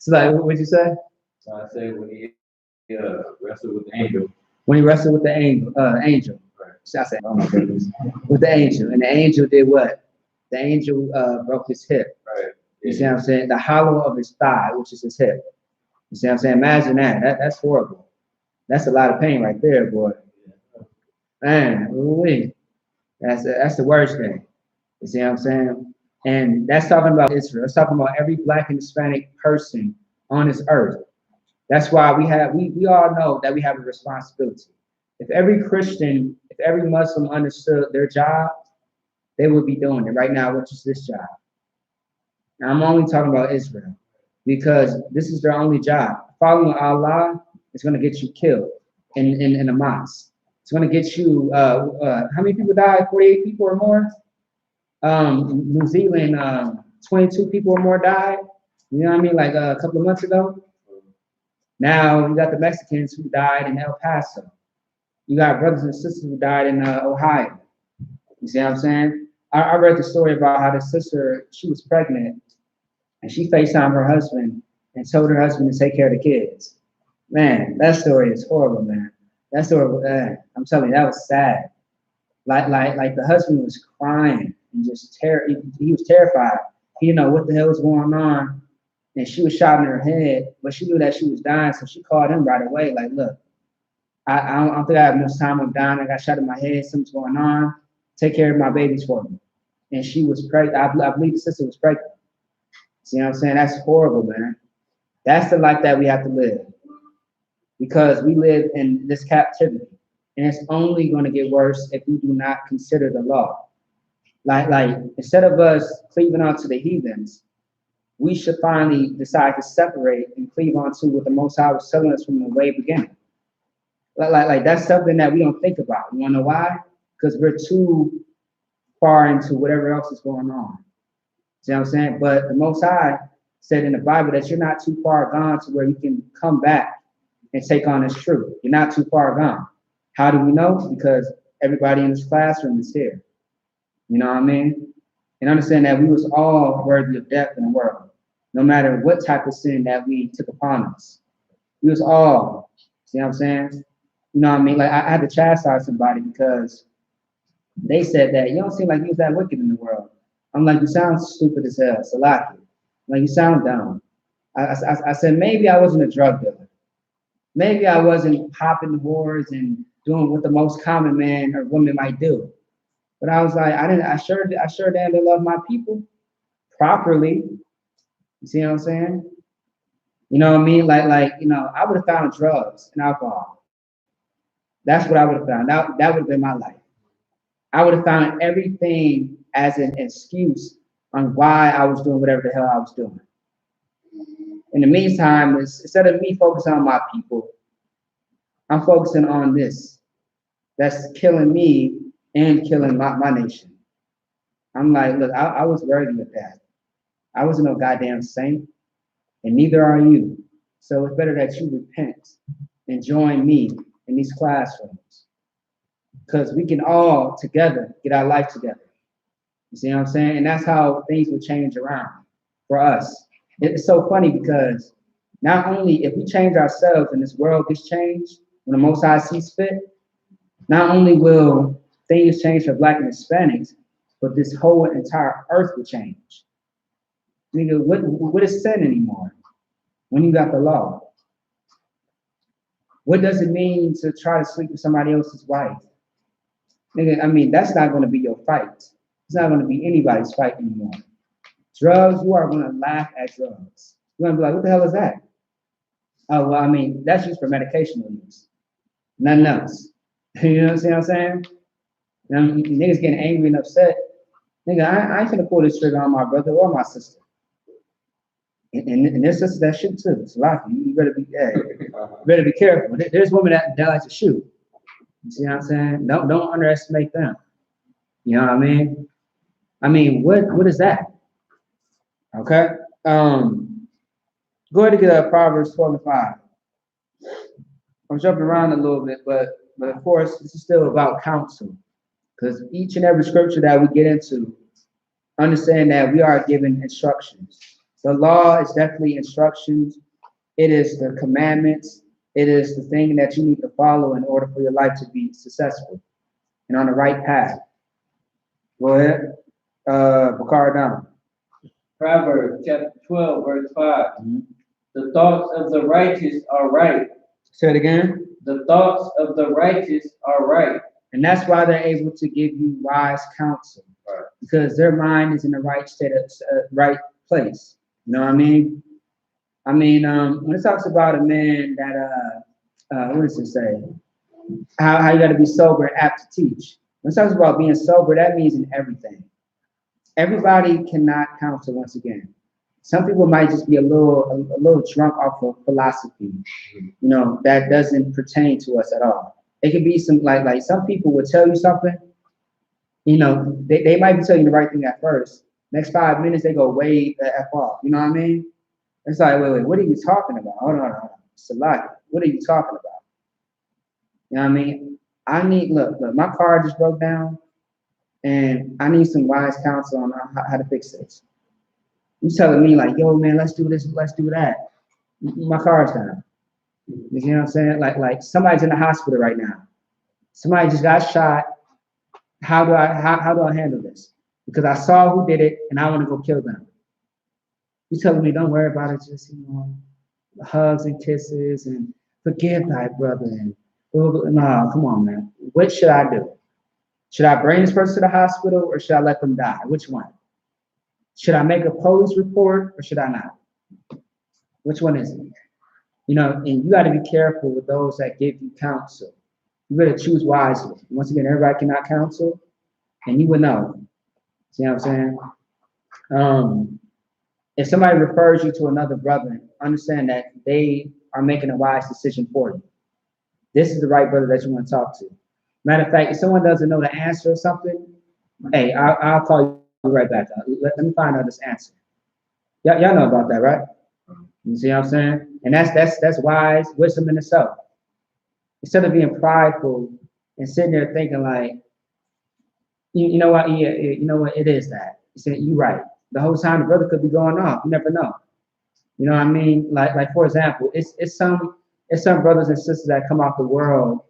Salaki, what'd you say? So I said when he wrestled with the angel. When he wrestled with the angel. Right. So I said, oh my goodness. With the angel. And the angel did what? The angel broke his hip. Right. You see what I'm saying? The hollow of his thigh, which is his hip. You see what I'm saying? Imagine that. That's horrible. That's a lot of pain right there, boy. Man, ooh-wee. That's the worst thing. You see what I'm saying? And that's talking about Israel. It's talking about every black and Hispanic person on this earth. That's why we all know that we have a responsibility. If every Christian, if every Muslim understood their job, they would be doing it right now, which is this job. Now, I'm only talking about Israel because this is their only job. Following Allah is going to get you killed in a mosque. It's going to get you, how many people died? 48 people or more? New Zealand, 22 people or more died. You know what I mean? Like a couple of months ago. Now you got the Mexicans who died in El Paso. You got brothers and sisters who died in Ohio. You see what I'm saying? I read the story about how the sister, she was pregnant, and she FaceTimed her husband and told her husband to take care of the kids. Man, that story is horrible, man. That story, I'm telling you, that was sad. Like the husband was crying and just he was terrified. He didn't know what the hell was going on, and she was shot in her head, but she knew that she was dying, so she called him right away. Like, look, I don't think I have much time. I'm dying. I got shot in my head. Something's going on. Take care of my babies for me. And she was pregnant. I believe the sister was pregnant. See what I'm saying? That's horrible, man. That's the life that we have to live, because we live in this captivity, and it's only going to get worse if we do not consider the law. Like instead of us cleaving onto the heathens, we should finally decide to separate and cleave onto what the Most High was telling us from the way beginning. Like that's something that we don't think about. You want to know why? Because we're too far into whatever else is going on. See what I'm saying? But the Most High said in the Bible that you're not too far gone to where you can come back and take on this truth. You're not too far gone. How do we know? Because everybody in this classroom is here. You know what I mean? And understand that we was all worthy of death in the world, no matter what type of sin that we took upon us. We was all, see what I'm saying? You know what I mean? Like I had to chastise somebody because they said that you don't seem like you was that wicked in the world. I'm like, you sound stupid as hell, Salaki. Like, you sound dumb. I said, maybe I wasn't a drug dealer. Maybe I wasn't popping whores and doing what the most common man or woman might do. But I was like, I sure damn to love my people properly. You see what I'm saying? You know what I mean? You know, I would have found drugs and alcohol. That's what I would have found. That would have been my life. I would have found everything as an excuse on why I was doing whatever the hell I was doing. In the meantime, instead of me focusing on my people, I'm focusing on this. That's killing me and killing my nation. I'm like, look, I was worthy of that. I wasn't no goddamn saint, and neither are you. So it's better that you repent and join me in these classrooms, because we can all together get our life together. You see what I'm saying? And that's how things will change around for us. It's so funny because not only if we change ourselves and this world gets changed when the Most High sees fit, not only will things change for Black and Hispanics, but this whole entire earth will change. Nigga, what is sin anymore when you got the law? What does it mean to try to sleep with somebody else's wife? Nigga, I mean, that's not going to be your fight. It's not going to be anybody's fight anymore. Drugs, you are going to laugh at drugs. You're going to be like, what the hell is that? Oh, well, I mean, that's used for medicational use. Nothing else. You know what I'm saying? Now, niggas getting angry and upset. Nigga, I ain't gonna pull this trigger on my brother or my sister. And there's sisters that shoot too. It's lucky. You better be careful. There's women that like to shoot. You see what I'm saying? Don't underestimate them. You know what I mean? I mean, what is that? Okay. Go ahead and get Proverbs 12 and 5. I'm jumping around a little bit, but of course, this is still about counsel. Because each and every scripture that we get into, understand that we are given instructions. The law is definitely instructions. It is the commandments. It is the thing that you need to follow in order for your life to be successful and on the right path. Go ahead. Bakar down. Proverbs chapter 12, verse 5. The thoughts of the righteous are right. Say it again. The thoughts of the righteous are right. And that's why they're able to give you wise counsel. Right. Because their mind is in the right state of right place. You know what I mean? I mean, when it talks about a man that what does it say? How you got to be sober and apt to teach. When it talks about being sober, that means in everything. Everybody cannot counsel once again. Some people might just be a little drunk off of philosophy, you know, that doesn't pertain to us at all. It could be some like some people will tell you something, you know, they might be telling you the right thing at first. Next 5 minutes they go way the F off. You know what I mean? It's like, wait, what are you talking about? Hold on. Salaki, what are you talking about? You know what I mean? I need, look, my car just broke down, and I need some wise counsel on how to fix this. You telling me like, yo, man, let's do this, let's do that. My car's down. You know what I'm saying? Like somebody's in the hospital right now. Somebody just got shot. How do I handle this? Because I saw who did it, and I want to go kill them. You telling me don't worry about it, just hugs and kisses and forgive thy brother and no, come on, man. What should I do? Should I bring this person to the hospital or should I let them die? Which one? Should I make a police report or should I not? Which one is it? And you got to be careful with those that give you counsel. You better choose wisely. Once again, everybody cannot counsel, and you would know. See what I'm saying? If somebody refers you to another brother, understand that they are making a wise decision for you. This is the right brother that you want to talk to. Matter of fact, if someone doesn't know the answer or something, hey, I'll call you right back. Let me find out this answer. Y'all know about that, right? You see what I'm saying? And that's wise wisdom in itself. Instead of being prideful and sitting there thinking like, you know what? Yeah, you know what? It is that. You said you're right. The whole time the brother could be going off. You never know. You know what I mean? Like for example, it's some brothers and sisters that come out the world,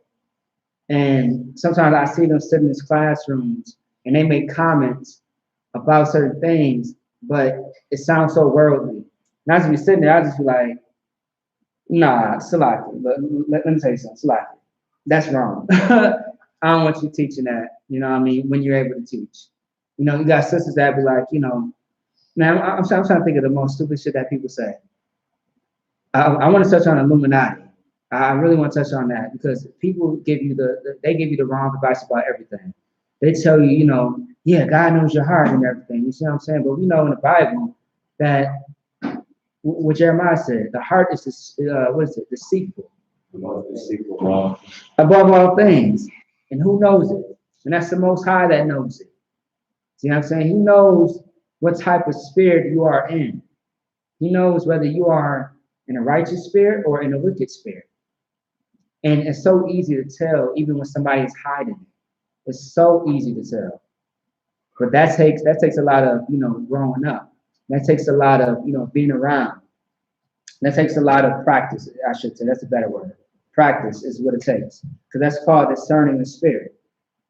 and sometimes I see them sitting in classrooms and they make comments about certain things, but it sounds so worldly. And I just be sitting there, I just be like, nah, Salaki. Let me tell you something, Salaki. That's wrong. I don't want you teaching that, you know what I mean, when you're able to teach. You got sisters that be like, man, I'm trying to think of the most stupid shit that people say. I want to touch on Illuminati. I really want to touch on that because people give you the wrong advice about everything. They tell you, yeah, God knows your heart and everything. You see what I'm saying? But we know in the Bible that what Jeremiah said, the heart is deceitful. Above all things. And who knows it? And that's the Most High that knows it. See what I'm saying? He knows what type of spirit you are in. He knows whether you are in a righteous spirit or in a wicked spirit. And it's so easy to tell, even when somebody is hiding it. It's so easy to tell. But that takes a lot of, growing up. That takes a lot of, being around. That takes a lot of practice, I should say. That's a better word. Practice is what it takes. Because that's called discerning the spirit.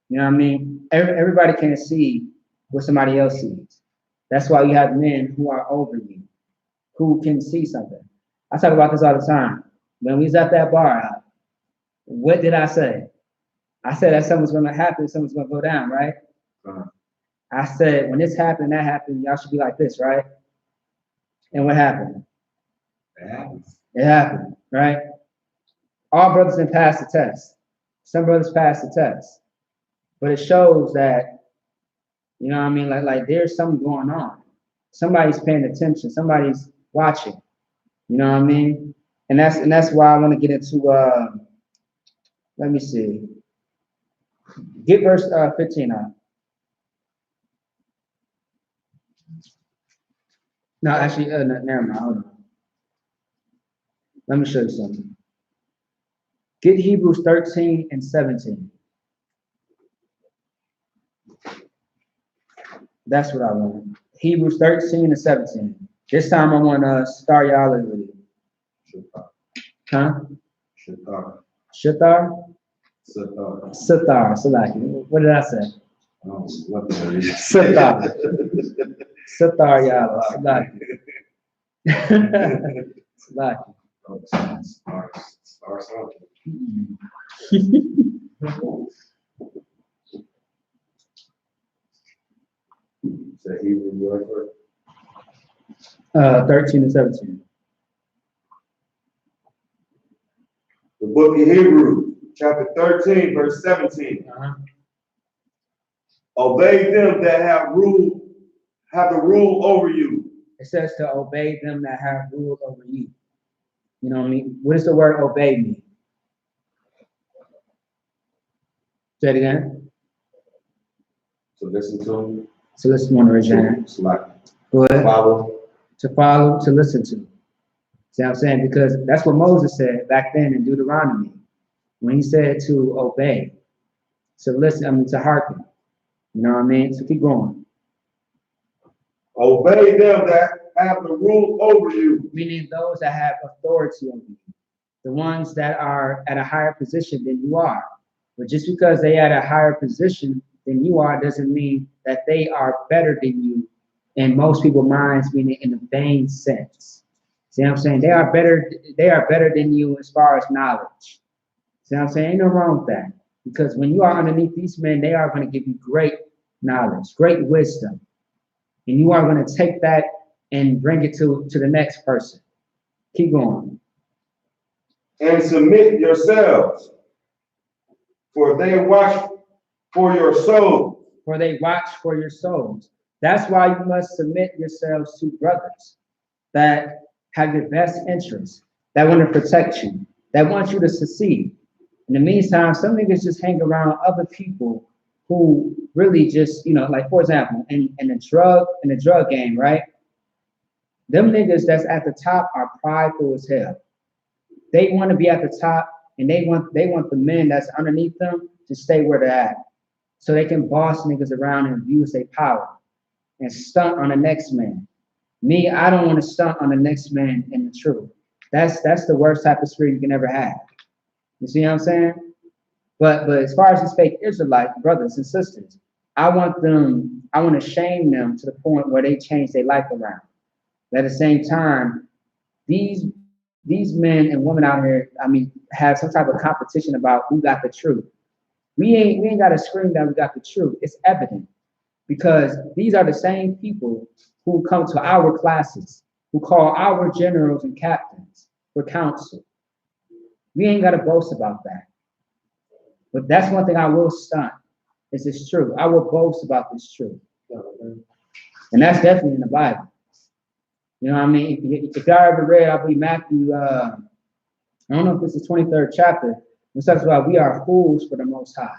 You know what I mean? Everybody can't see what somebody else sees. That's why you have men who are over you, who can see something. I talk about this all the time. When we was at that bar, what did I say? I said that something's going to happen, something's going to go down, right? I said, when this happened, that happened, y'all should be like this, right? And what happened? It happened, right? All brothers didn't pass the test. Some brothers passed the test. But it shows that, you know what I mean, like there's something going on. Somebody's paying attention. Somebody's watching. You know what I mean? And that's why I want to get into, let me see. Get verse 15 on. No, actually, never mind. Hold on. Let me show you something. Get Hebrews 13 and 17. That's what I want. Hebrews 13 and 17. This time I want to start y'all with it. Huh? Shatar? Satar. Salaki. What did I say? Satar. Satar, y'all. Salaki. Salaki. Is that Hebrew word? 13 and 17. The book of Hebrews, chapter 13, verse 17. Obey them that have the rule over you. It says to obey them that have rule over you. You know what I mean? What does the word obey mean? Say it again. To listen to them. So listen to original. Go ahead. To follow, to listen to. See what I'm saying? Because that's what Moses said back then in Deuteronomy. When he said to obey. to listen, I mean, to hearken. You know what I mean? So keep going. Obey them that have the rule over you. Meaning those that have authority over you, the ones that are at a higher position than you are. But just because they are at a higher position than you are doesn't mean that they are better than you in most people's minds, meaning in a vain sense. See what I'm saying? They are better than you as far as knowledge. See what I'm saying? Ain't no wrong with that. Because when you are underneath these men, they are going to give you great knowledge, great wisdom. And you are going to take that and bring it to the next person. Keep going. And submit yourselves, for they watch for your souls. For they watch for your souls. That's why you must submit yourselves to brothers that have your best interests, that want to protect you, that want you to succeed. In the meantime, some niggas just hang around other people who really just, you know, like for example, in the drug game, right? Them niggas that's at the top are prideful as hell. They want to be at the top, and they want the men that's underneath them to stay where they're at, so they can boss niggas around and abuse their power and stunt on the next man. Me, I don't want to stunt on the next man in the truth. That's the worst type of spirit you can ever have. You see what I'm saying? But as far as these fake Israelite brothers and sisters, I want to shame them to the point where they change their life around. But at the same time, these men and women out here, I mean, have some type of competition about who got the truth. We ain't got to scream that we got the truth. It's evident, because these are the same people who come to our classes, who call our generals and captains for counsel. We ain't got to boast about that. But that's one thing I will stunt, is this truth. I will boast about this truth. And that's definitely in the Bible. You know what I mean? If y'all ever read, I believe Matthew, I don't know if it's the 23rd chapter, it talks about we are fools for the Most High.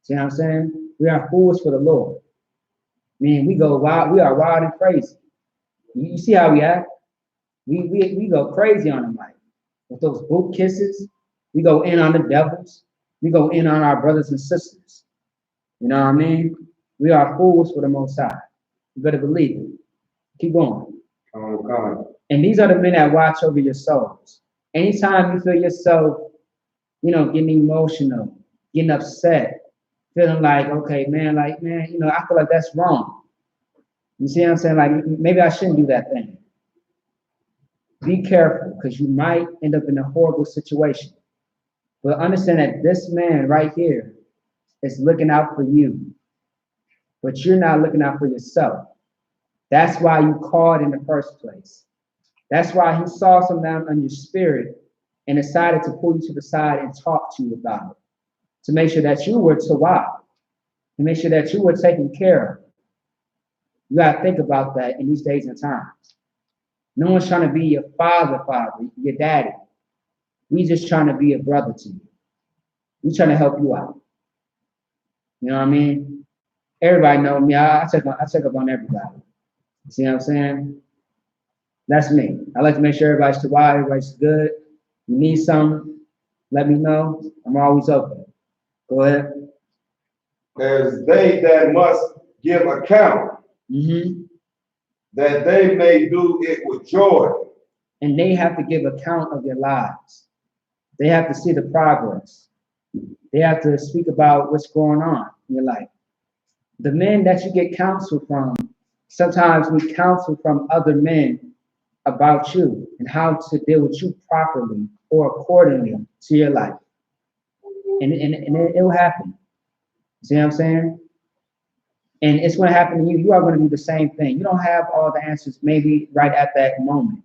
See what I'm saying? We are fools for the Lord. I mean, we go wild, we are wild and crazy. You see how we act? We go crazy on them, like with those boot kisses. We go in on the devils. We go in on our brothers and sisters. You know what I mean? We are fools for the Most High. You better believe it. Keep going. And these are the men that watch over your souls. Anytime you feel yourself, you know, getting emotional, getting upset, feeling like, okay, man, you know, I feel like that's wrong. You see what I'm saying? Like, maybe I shouldn't do that thing. Be careful, because you might end up in a horrible situation. But understand that this man right here is looking out for you, but you're not looking out for yourself. That's why you called in the first place. That's why he saw something down on your spirit and decided to pull you to the side and talk to you about it, to make sure that you were tawab, to make sure that you were taken care of. You got to think about that in these days and times. No one's trying to be your father, your daddy. We just trying to be a brother to you. We trying to help you out. You know what I mean? Everybody know me. I check up on everybody. See what I'm saying? That's me. I like to make sure everybody's tawab, everybody's good. You need something, let me know. I'm always open. Go ahead. As they that must give account, that they may do it with joy. And they have to give account of their lives. They have to see the progress. They have to speak about what's going on in your life. The men that you get counsel from, sometimes we counsel from other men about you and how to deal with you properly or accordingly to your life. And it will happen. See what I'm saying? And it's going to happen to you. You are going to do the same thing. You don't have all the answers maybe right at that moment,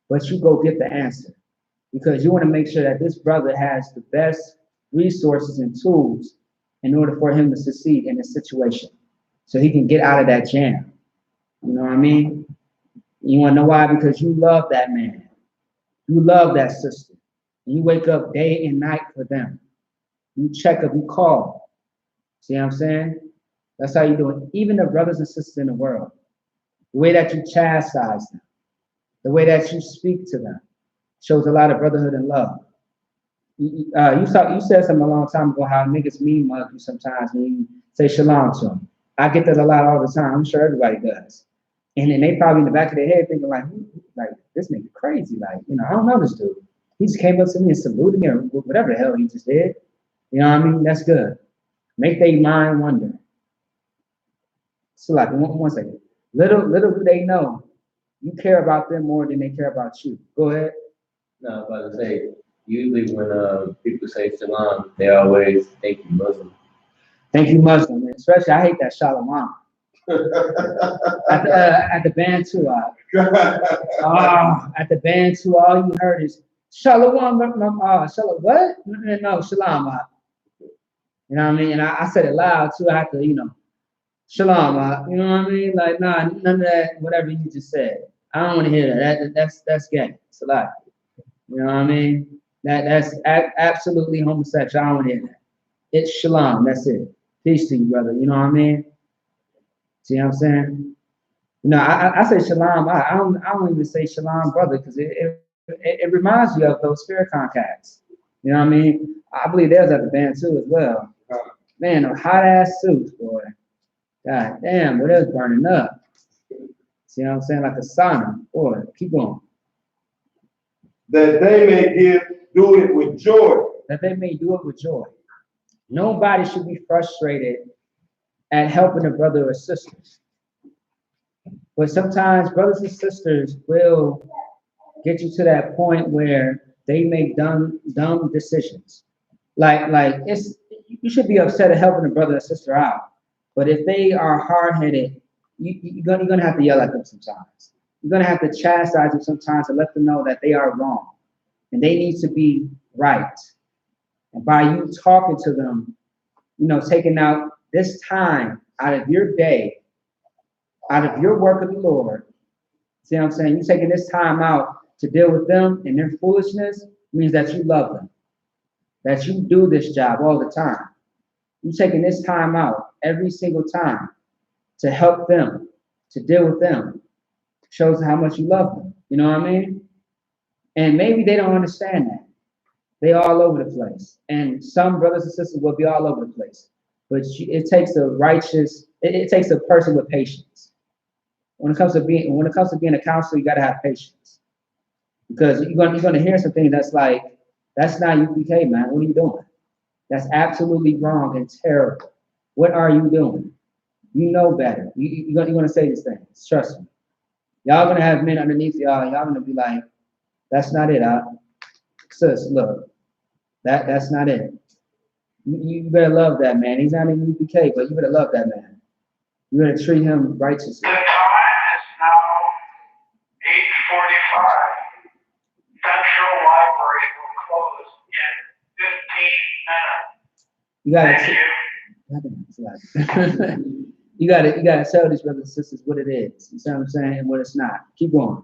but you go get the answer, because you want to make sure that this brother has the best resources and tools in order for him to succeed in this situation, so he can get out of that jam. You know what I mean? You want to know why? Because you love that man. You love that sister. And you wake up day and night for them. You check up, you call. See what I'm saying? That's how you do it. Even the brothers and sisters in the world, the way that you chastise them, the way that you speak to them, shows a lot of brotherhood and love. You said something a long time ago how niggas mean mug you sometimes when you say shalom to them. I get that a lot all the time. I'm sure everybody does. And then they probably in the back of their head thinking like this nigga crazy. Like, I don't know this dude. He just came up to me and saluted me or whatever the hell he just did. You know what I mean? That's good. Make their mind wonder. So like one second. Little do they know you care about them more than they care about you. Go ahead. No, I was about to say, usually when people say shalom, they always thank you Muslim. Thank you, Muslim. Man. Especially, I hate that shalom. At the band too. At the band too, all you heard is shalom. Shalom. What? No, shalom. You know what I mean? And I said it loud too. I had to, shalom. You know what I mean? Like, nah, none of that. Whatever you just said, I don't want to hear that. That's gay. It's a lie. You know what I mean? That's absolutely homosexual. I don't want to hear that. It's shalom. That's it. Peace to you, brother. You know what I mean? See what I'm saying? I say shalom. I don't even say shalom, brother, because it reminds you of those Farrakhan cats. You know what I mean? I believe theirs at the band too as well. Man, those hot ass suits, boy. God damn, but it was burning up. See what I'm saying? Like a sauna. Boy, keep going. That they may do it with joy. That they may do it with joy. Nobody should be frustrated at helping a brother or sister. But sometimes brothers and sisters will get you to that point where they make dumb decisions. Like you should be upset at helping a brother or sister out. But if they are hard-headed, you're gonna have to yell at them sometimes. You're gonna have to chastise them sometimes to let them know that they are wrong and they need to be right. And by you talking to them, taking out this time out of your day, out of your work of the Lord. See what I'm saying? You taking this time out to deal with them and their foolishness means that you love them, that you do this job all the time. You taking this time out every single time to help them, to deal with them, shows how much you love them. You know what I mean? And maybe they don't understand that. They all over the place. And some brothers and sisters will be all over the place. But it takes it takes a person with patience. When it comes to being a counselor, you gotta have patience. Because you're gonna hear some things that's like, that's not U.P.K, man. What are you doing? That's absolutely wrong and terrible. What are you doing? You know better. You're gonna say these things. Trust me. Y'all gonna have men underneath y'all. Y'all gonna be like, that's not it. Sis, look, that's not it. You better love that man. He's not in U.P.K, but you better love that man. You better treat him righteously. The time is now 8:45. Central Library will close in 15 minutes. You gotta, you gotta tell these brothers and sisters what it is. You see what I'm saying? And what it's not. Keep going.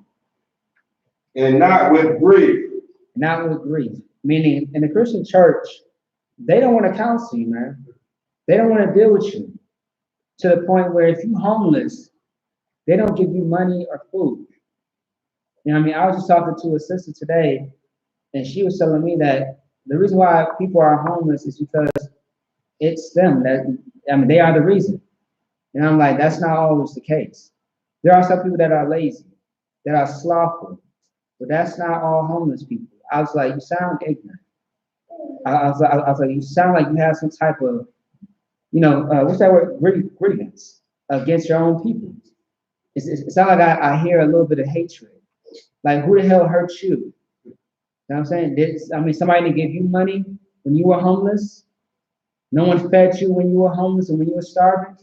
And not with grief. Not with grief. Meaning, in the Christian church, they don't want to counsel you, man. They don't want to deal with you to the point where if you're homeless, they don't give you money or food. You know what I mean? I was just talking to a sister today, and she was telling me that the reason why people are homeless is because it's them. They are the reason. And I'm like, that's not always the case. There are some people that are lazy, that are slothful, but that's not all homeless people. I was like, you sound ignorant. I was like, you sound like you have some type of, what's that word? Grievance against your own people. It sounds like I hear a little bit of hatred. Like, who the hell hurt you? You know what I'm saying? Somebody didn't give you money when you were homeless. No one fed you when you were homeless and when you were starving.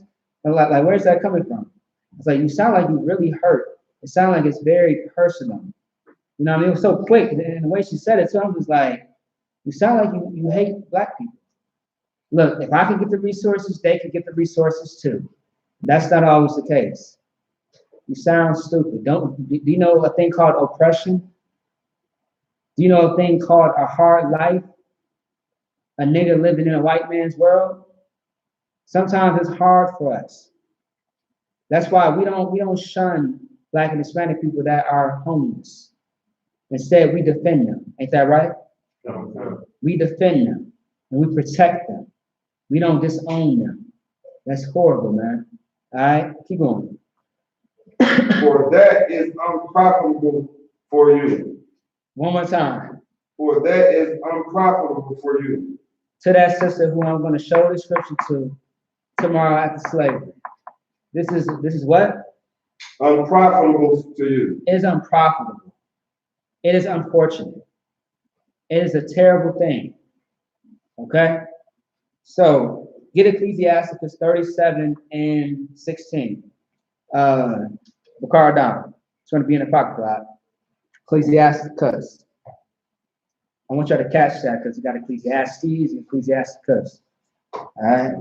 Like where's that coming from? It's like, you sound like you really hurt. It sounds like it's very personal. You know what I mean? It was so quick. And the way she said it, so I was like, you sound like you hate black people. Look, if I can get the resources, they can get the resources too. That's not always the case. You sound stupid. Do you know a thing called oppression? Do you know a thing called a hard life? A nigga living in a white man's world? Sometimes it's hard for us. That's why we don't shun Black and Hispanic people that are homeless. Instead, we defend them. Ain't that right? No. We defend them and we protect them. We don't disown them. That's horrible, man. All right, keep going. For that is unprofitable for you. One more time. For that is unprofitable for you. To that sister who I'm going to show the scripture to tomorrow after slavery. This is what? Unprofitable to you. It is unprofitable. It is unfortunate. It is a terrible thing. Okay? So get Ecclesiasticus 37 and 16. Bakar down. It's going to be in the pocket lot. Ecclesiasticus. I want y'all to catch that because you got Ecclesiastes and Ecclesiasticus. All right.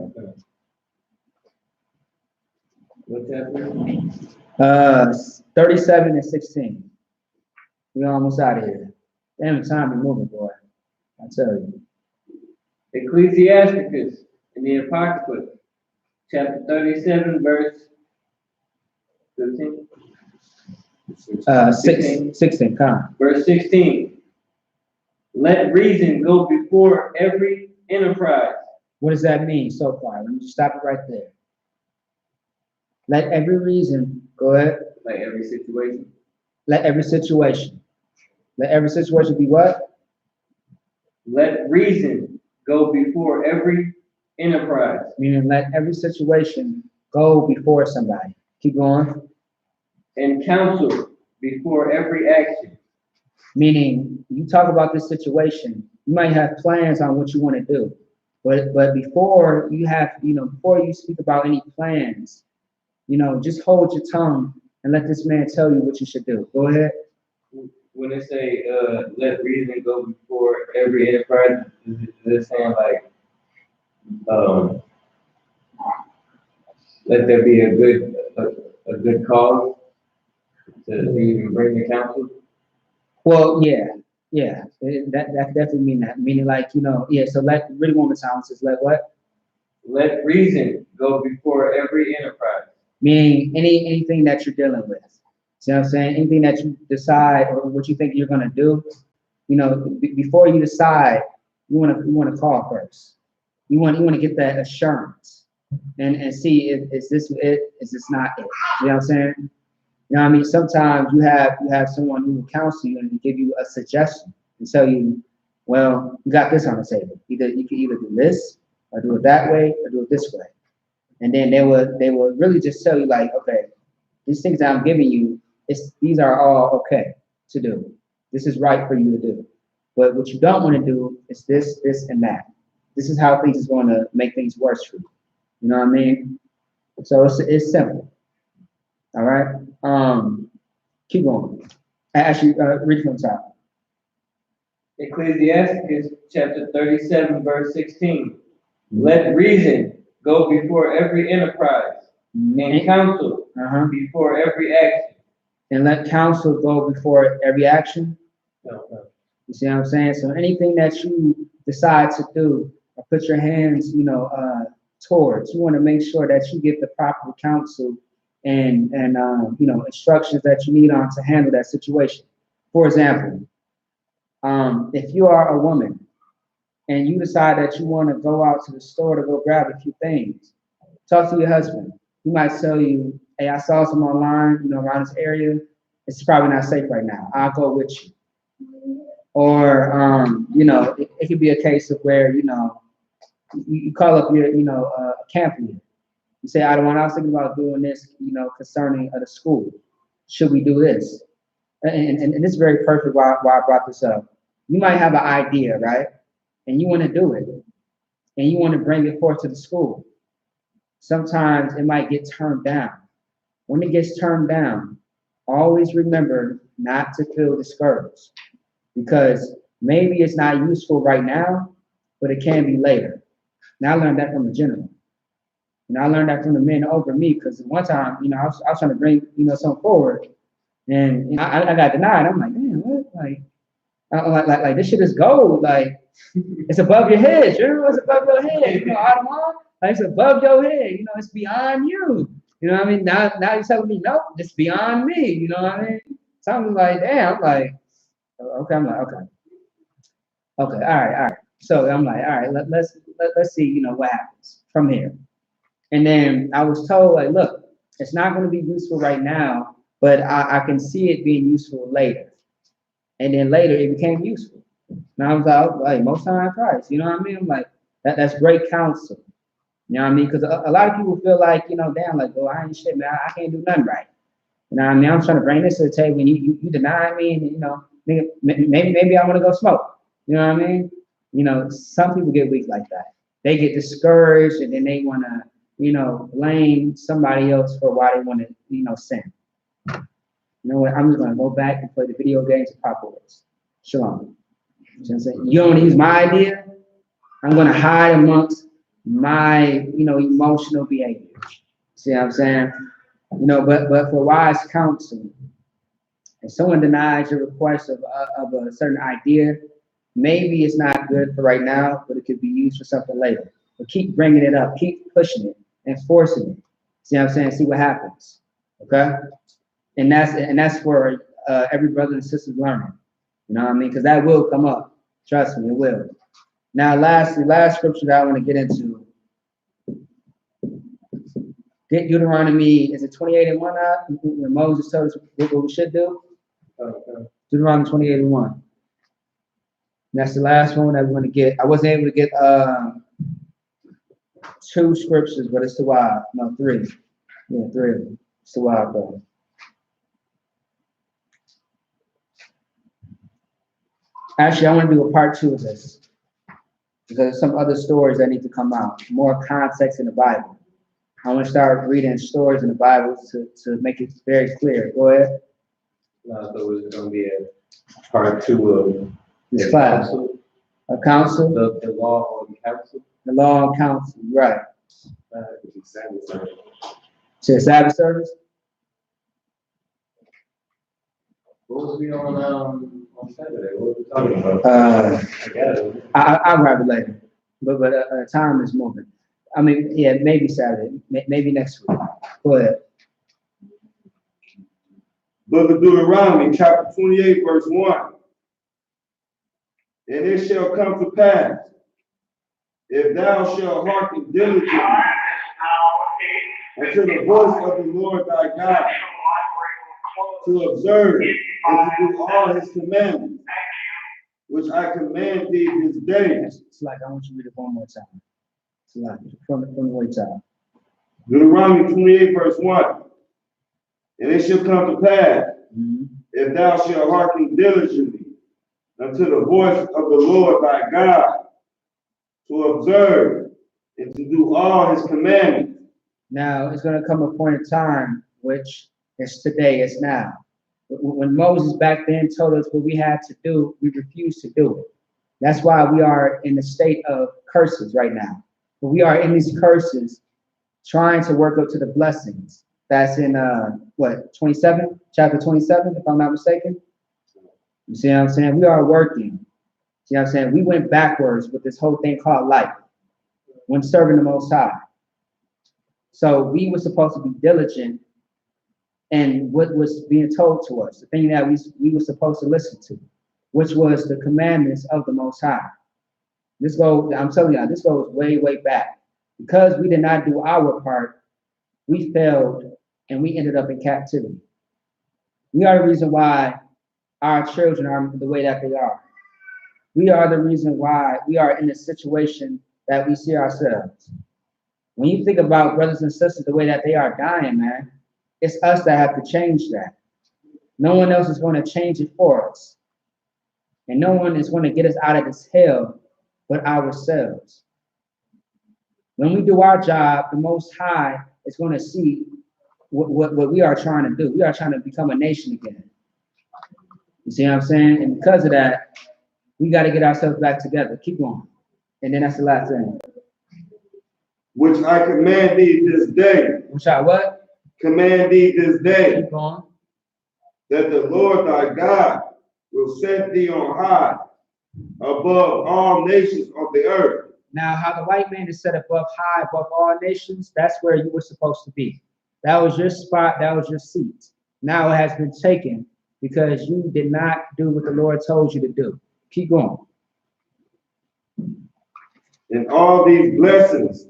What's that? 37 and 16. We're almost out of here. Damn, time be moving, boy. I tell you. Ecclesiasticus in the Apocrypha, chapter 37, verse 15. 16, come. Verse 16. Let reason go before every enterprise. What does that mean so far? Let me just stop it right there. Let every reason, go ahead. Like every situation. Let every situation. Let every situation be what? Let reason go before every enterprise. Meaning let every situation go before somebody. Keep going. And counsel before every action. Meaning you talk about this situation, you might have plans on what you want to do. But before you have, before you speak about any plans, just hold your tongue and let this man tell you what you should do. Go ahead. When they say let reason go before every enterprise, is it saying like let there be a good cause to even bring the counsel? Well, yeah. That definitely mean that. Meaning like, so let really one more time, it says let what? Let reason go before every enterprise. Meaning anything that you're dealing with. See what I'm saying? Anything that you decide or what you think you're gonna do, before you decide, you wanna call first. You want to get that assurance and see if is this it, is this not it. You know what I'm saying? You know what I mean? Sometimes you have someone who will counsel you and give you a suggestion and tell you, well, you got this on the table. You can either do this or do it that way or do it this way. And then they would really just tell you like, okay, these things that I'm giving you, these are all okay to do. This is right for you to do. But what you don't want to do is this, and that. This is how things is going to make things worse for you. You know what I mean? So it's simple. All right. Keep going. Actually, read from the top. Ecclesiasticus chapter 37, verse 16. Let reason go before every enterprise, and counsel before every action. And let counsel go before every action. You see what I'm saying? So anything that you decide to do or put your hands, towards, you want to make sure that you get the proper counsel and instructions that you need on to handle that situation. For example, if you are a woman and you decide that you want to go out to the store to go grab a few things, talk to your husband. He might tell you, hey, I saw some online, around this area. It's probably not safe right now. I'll go with you. Or, it could be a case of where, you call up your, camp leader. You say, I was thinking about doing this, concerning the school. Should we do this? And this is very perfect why I brought this up. You might have an idea, right? And you want to do it. And you want to bring it forth to the school. Sometimes it might get turned down. When it gets turned down, always remember not to feel discouraged. Because maybe it's not useful right now, but it can be later. Now I learned that from the general. I learned that from the men over me, because one time, I was trying to bring, something forward, and I got denied. I'm like, damn, what? Like this shit is gold. Like it's above your head. You know, it's above your head. Adam, like it's above your head. It's beyond you. You know what I mean? Now you're telling me no, it's beyond me. You know what I mean? So I'm like, damn. I'm like, okay. I'm like, okay. All right. So I'm like, all right, let's see, you know, what happens from here. And then I was told, like, look, it's not going to be useful right now, but I can see it being useful later. And then later it became useful. And I was like, most high Christ, you know what I mean? I'm like, that's great counsel. You know what I mean? Because a lot of people feel like, you know, damn, like, oh, I ain't shit, man. I can't do nothing right. You know what I mean? I'm trying to bring this to the table, and you deny me, and, you know, maybe I want to go smoke. You know what I mean? You know, some people get weak like that. They get discouraged, and then they want to, you know, blame somebody else for why they want to, you know, sin. You know what? I'm just going to go back and play the video games of Apocalypse. Shalom. You know what I'm saying? You don't use my idea, I'm going to hide amongst my, you know, emotional behavior. See what I'm saying? You know, but for wise counsel, if someone denies your request of a certain idea, maybe it's not good for right now, but it could be used for something later. But keep bringing it up, keep pushing it, and forcing it. See what I'm saying? See what happens. Okay? And that's for every brother and sister learning. You know what I mean? Because that will come up. Trust me, it will. Now, last scripture that I want to get into. Get Deuteronomy, is it 28:1? When Moses told us what we should do? Deuteronomy 28:1. That's the last one that we're going to get. I wasn't able to get 2 scriptures, but it's the wild. No, 3. Yeah, 3 of them. It's the wild, brother. Actually, I want to do a part 2 of this because there's some other stories that need to come out. More context in the Bible. I want to start reading stories in the Bible to make it very clear. Go ahead. So it's going to be a part 2 of This class. A council. The law on council. The law on council, right. Sabbath service. So Sabbath service? What was we on Saturday? What were we talking about? I'll grab it later. But time is moving. I mean, yeah, maybe Saturday, maybe next week. Go ahead. Book of Deuteronomy, chapter 28, verse 1. And it shall come to pass, if thou shalt hearken diligently unto the voice of the Lord thy God, to observe and to do all his commandments, which I command thee this day. It's like I want you to read it one more time. It's like from the way top. Deuteronomy 28, verse 1. And it shall come to pass, if thou shalt hearken diligently unto the voice of the Lord thy God, to observe and to do all his commandments. Now, it's going to come a point in time, which is today, it's now. When Moses back then told us what we had to do, we refused to do it. That's why we are in the state of curses right now. But we are in these curses trying to work up to the blessings. That's in, 27? Chapter 27, if I'm not mistaken. You see what I'm saying? We are working. See what I'm saying? We went backwards with this whole thing called life when serving the Most High. So we were supposed to be diligent in what was being told to us, the thing that we were supposed to listen to, which was the commandments of the Most High. I'm telling you, this goes way, way back. Because we did not do our part, we failed and we ended up in captivity. We are the reason why our children are the way that they are. We are the reason why we are in the situation that we see ourselves. When you think about brothers and sisters, the way that they are dying, man, it's us that have to change that. No one else is going to change it for us. And no one is going to get us out of this hell but ourselves. When we do our job, the Most High is going to see what we are trying to do. We are trying to become a nation again. You see what I'm saying? And because of that, we got to get ourselves back together. Keep going. And then that's the last thing. Which I command thee this day. Which I what? Command thee this day. Keep going. That the Lord thy God will set thee on high above all nations of the earth. Now, how the white man is set above high, above all nations, that's where you were supposed to be. That was your spot. That was your seat. Now it has been taken because you did not do what the Lord told you to do. Keep going. and all these blessings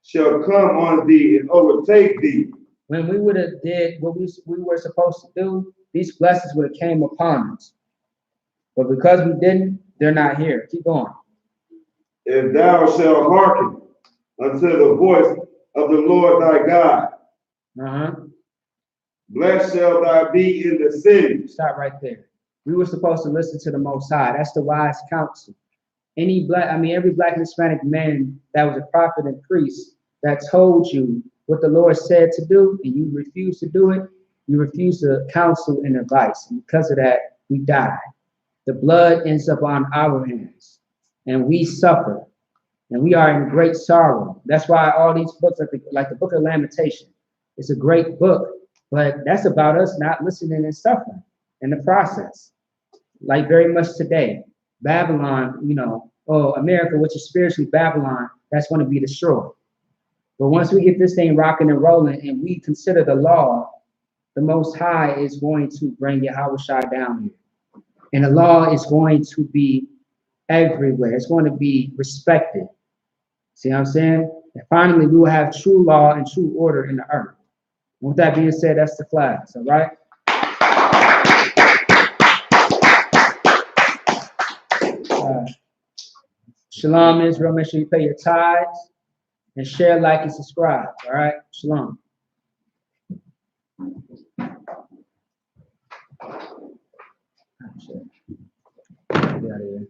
shall come on thee and overtake thee. When we would have did what we were supposed to do, these blessings would have came upon us. But because we didn't, they're not here. Keep going. If thou shalt hearken unto the voice of the Lord thy God, blessed shall thou be in the city. Stop right there. We were supposed to listen to the Most High. That's the wise counsel. Every black and Hispanic man that was a prophet and priest that told you what the Lord said to do, and you refuse to do it, you refuse to counsel and advice. And because of that, we die. The blood ends up on our hands, and we suffer, and we are in great sorrow. That's why all these books, like the Book of Lamentation, it's a great book, but that's about us not listening and suffering in the process. Like very much today, Babylon, America, which is spiritually Babylon, that's going to be destroyed. But once we get this thing rocking and rolling and we consider the law, the Most High is going to bring Yahawashi down here. And the law is going to be everywhere. It's going to be respected. See what I'm saying? And finally, we will have true law and true order in the earth. With that being said, that's the class, all right? Shalom, Israel. Make sure you pay your tithes and share, like, and subscribe. All right? Shalom. Get out of here.